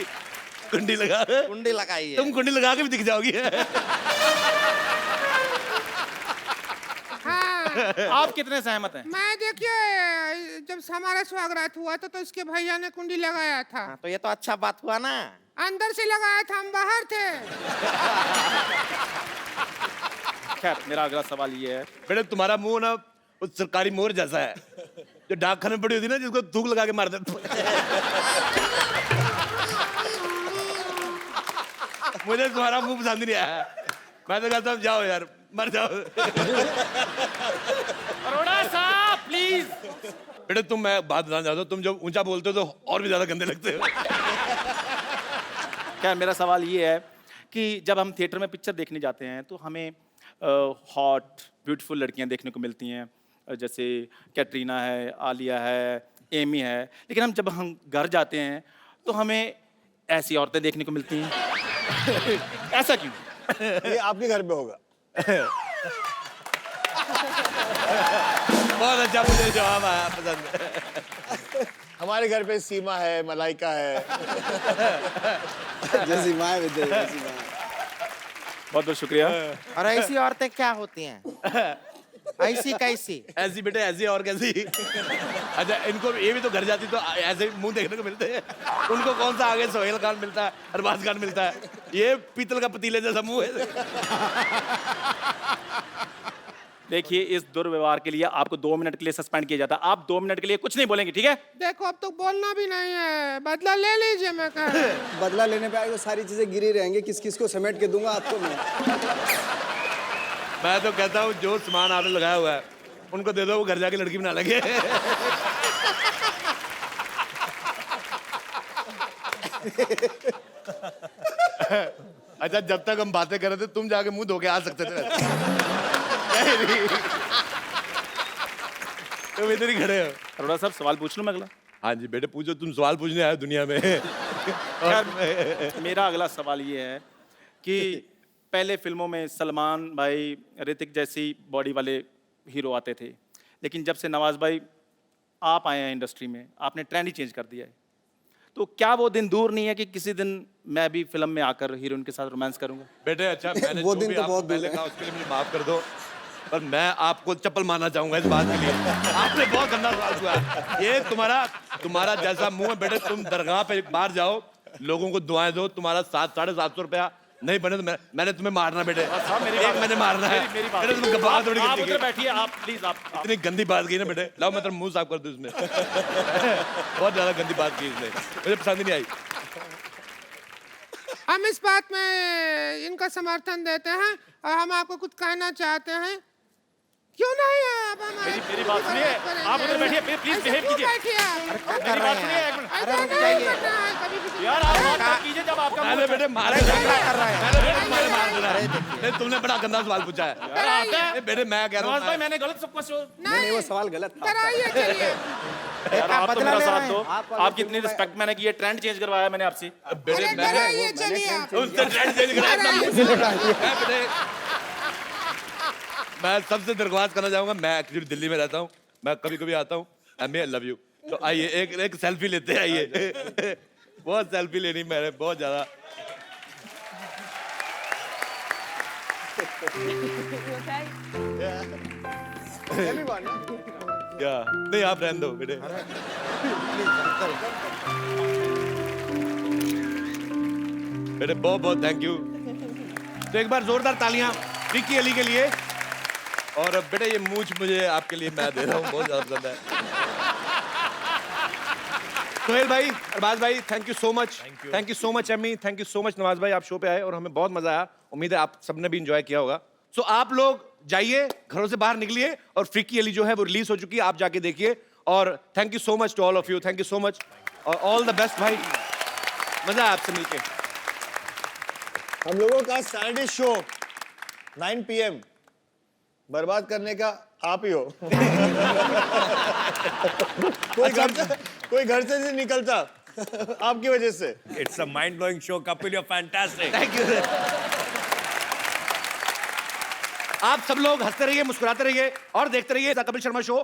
कुंडी लगा, कुंडी लगाइए। तुम कुंडी लगा के भी दिख जाओगी। आप कितने सहमत हैं? मैं देखिए जब हमारा स्वागत हुआ तो इसके भैया ने कुंडी लगाया था। तो ये तो अच्छा बात हुआ ना। अंदर से लगाया था, हम बाहर थे। खैर मेरा अगला सवाल ये है, बेटे तुम्हारा मुंह ना उस सरकारी मोर जैसा है जो डाकखाने में पड़ी होती है ना, जिसको थूक लगा के मार देते। मुझे तुम्हारा मुंह पसंद नहीं आया। मैं तो कहता हूँ जाओ यार, मर जाओ। अरोड़ा साहब प्लीज। बेटे तुम, मैं बात बताना चाहता हूँ, तुम जब ऊंचा बोलते हो तो और भी ज्यादा गंदे लगते हो। क्या मेरा सवाल ये है कि जब हम थिएटर में पिक्चर देखने जाते हैं तो हमें हॉट ब्यूटीफुल लड़कियां देखने को मिलती हैं, जैसे कैटरीना है, आलिया है, एमी है, लेकिन जब हम घर जाते हैं तो हमें ऐसी औरतें देखने को मिलती हैं। ऐसा क्यों? ये आपके घर पे होगा। बहुत अच्छा, मुझे जवाब आया, पसंद है। हमारे घर पे सीमा है, मलाइका है। जैसी माँ विद्या, जैसी माँ। बहुत बहुत शुक्रिया। और ऐसी औरतें क्या होती हैं? ऐसी कैसी? ऐसी बेटे, ऐसी और कैसी? अच्छा इनको ये भी तो घर जाती तो ऐसे मुंह देखने को मिलते हैं। उनको कौन सा आगे सोहेल खान मिलता है, अरबाज खान मिलता है, ये पीतल का पतीले जैसा मुंह है। देखिए इस दुर्व्यवहार के लिए आपको 2 मिनट के लिए सस्पेंड किया जाता है। आप 2 मिनट के लिए कुछ नहीं बोलेंगे, ठीक है? देखो अब तो बोलना भी नहीं है, बदला ले लीजिए। मैं कह रहा हूं। बदला लेने पे आए वो सारी चीजें गिरी रहेंगी, किस किस को समेट के दूंगा आपको मैं तो कहता हूँ जो सामान आपने लगाया हुआ है उनको दे दो, वो घर जाके लड़की बना लेंगे। अच्छा जब तक हम बातें कर रहे थे तुम जाके मुंह धो के आ सकते थे। तुम इधर ही खड़े हो। अरोड़ा साहब सवाल पूछ लूं मैं अगला? हाँ जी बेटे पूछो, तुम सवाल पूछने आए हो दुनिया में। खैर मेरा अगला सवाल ये है कि पहले फिल्मों में सलमान भाई, ऋतिक जैसी बॉडी वाले हीरो आते थे, लेकिन जब से नवाज भाई आप आए हैं इंडस्ट्री में, आपने ट्रेंड ही चेंज कर दिया है। तो क्या वो दिन दूर नहीं है कि किसी दिन मैं भी फिल्म में आकर हीरोइन के साथ रोमांस करूंगा? बेटे अच्छा मैंने वो जो दिन भी तो आपको बहुत दूर पहले है। कहा उसके लिए मुझे माफ कर दो, पर मैं आपको चप्पल मारना चाहूंगा इस बात के लिए। आपने बहुत गंदा सवाल हुआ। ये तुम्हारा जैसा मुंह है बेटे, तुम दरगाह पे एक बार जाओ, लोगों को दुआएं दो, तुम्हारा 700-750 रुपया नहीं बने तो मैंने तुम्हें मारना बेटे। मैंने मारना है। मेरी बात। बेटे तुम गवाह थोड़ी आप करती उधर है। बैठिए, आप प्लीज आप इतनी गंदी बात की ना बेटे, लाओ मैं तेरा मुंह साफ कर दूं इसमें। बहुत ज्यादा गंदी बात की इसने, मुझे पसंद ही नहीं आई। हम इस बात में इनका समर्थन देते हैं और हम आपको कुछ कहना चाहते हैं। क्यों नहीं है? अब मेरी बात सुनिए, आप उधर बैठिए, प्लीज बिहेव कीजिए। मेरी बात सुनिए एक मिनट। यार आप बात मत कीजिए जब आपका मैंने बेटे मारे मैंने बेटे तुम्हारे मार देना है। नहीं तुमने बड़ा गंदा सवाल पूछा है। नहीं, बेटे मैं कह रहा नवाज भाई हूँ मैंने गलत सब कुछ नहीं वो सवाल गलत था। यार आप तो मेरा साथ दो। आपकी इतनी रिस्पेक्ट मैंने की है, ट्रेंड चेंज करवाया मैंने आपसे। बेटे उनसे ट्रेंड चेंज कराया। मैं सबसे दरख्वास्त करना चाहूंगा, मैं एक्चुअली दिल्ली में रहता हूँ, मैं कभी कभी आता हूँ। आई लव यू, तो आइए एक सेल्फी लेते हैं। आइए बहुत सेल्फी लेनी मैंने बहुत ज्यादा। क्या नहीं, आप रहने दो बेटे। बेटे बहुत बहुत थैंक यू। तो एक बार जोरदार तालियां फ्रीकी अली के लिए। और बेटे ये मूछ मुझे आपके लिए मैं दे रहा हूँ, बहुत ज्यादा पसंद है। सोहेल भाई, अरबाज भाई, thank you so much. Thank you so much Amy, thank you so much Nawaz भाई, आप शो पे आए और हमें बहुत मजा आया। उम्मीद है आप सबने भी एंजॉय किया होगा। सो आप लोग जाइए, घरों से बाहर निकलिए और फ्रीकी अली जो है वो रिलीज हो चुकी है, आप जाके देखिए। और thank you so much to all of you, thank you so much और ऑल द बेस्ट भाई, मजा आया आपसे मिलके। हम लोगों का सैटरडे शो 9 PM बर्बाद करने का आप ही हो। कोई घर से नहीं निकलता आपकी वजह से। It's a mind-blowing show, Kapil. You're fantastic. Thank you. आप सब लोग हंसते रहिए, मुस्कुराते रहिए और देखते रहिए द कपिल शर्मा शो।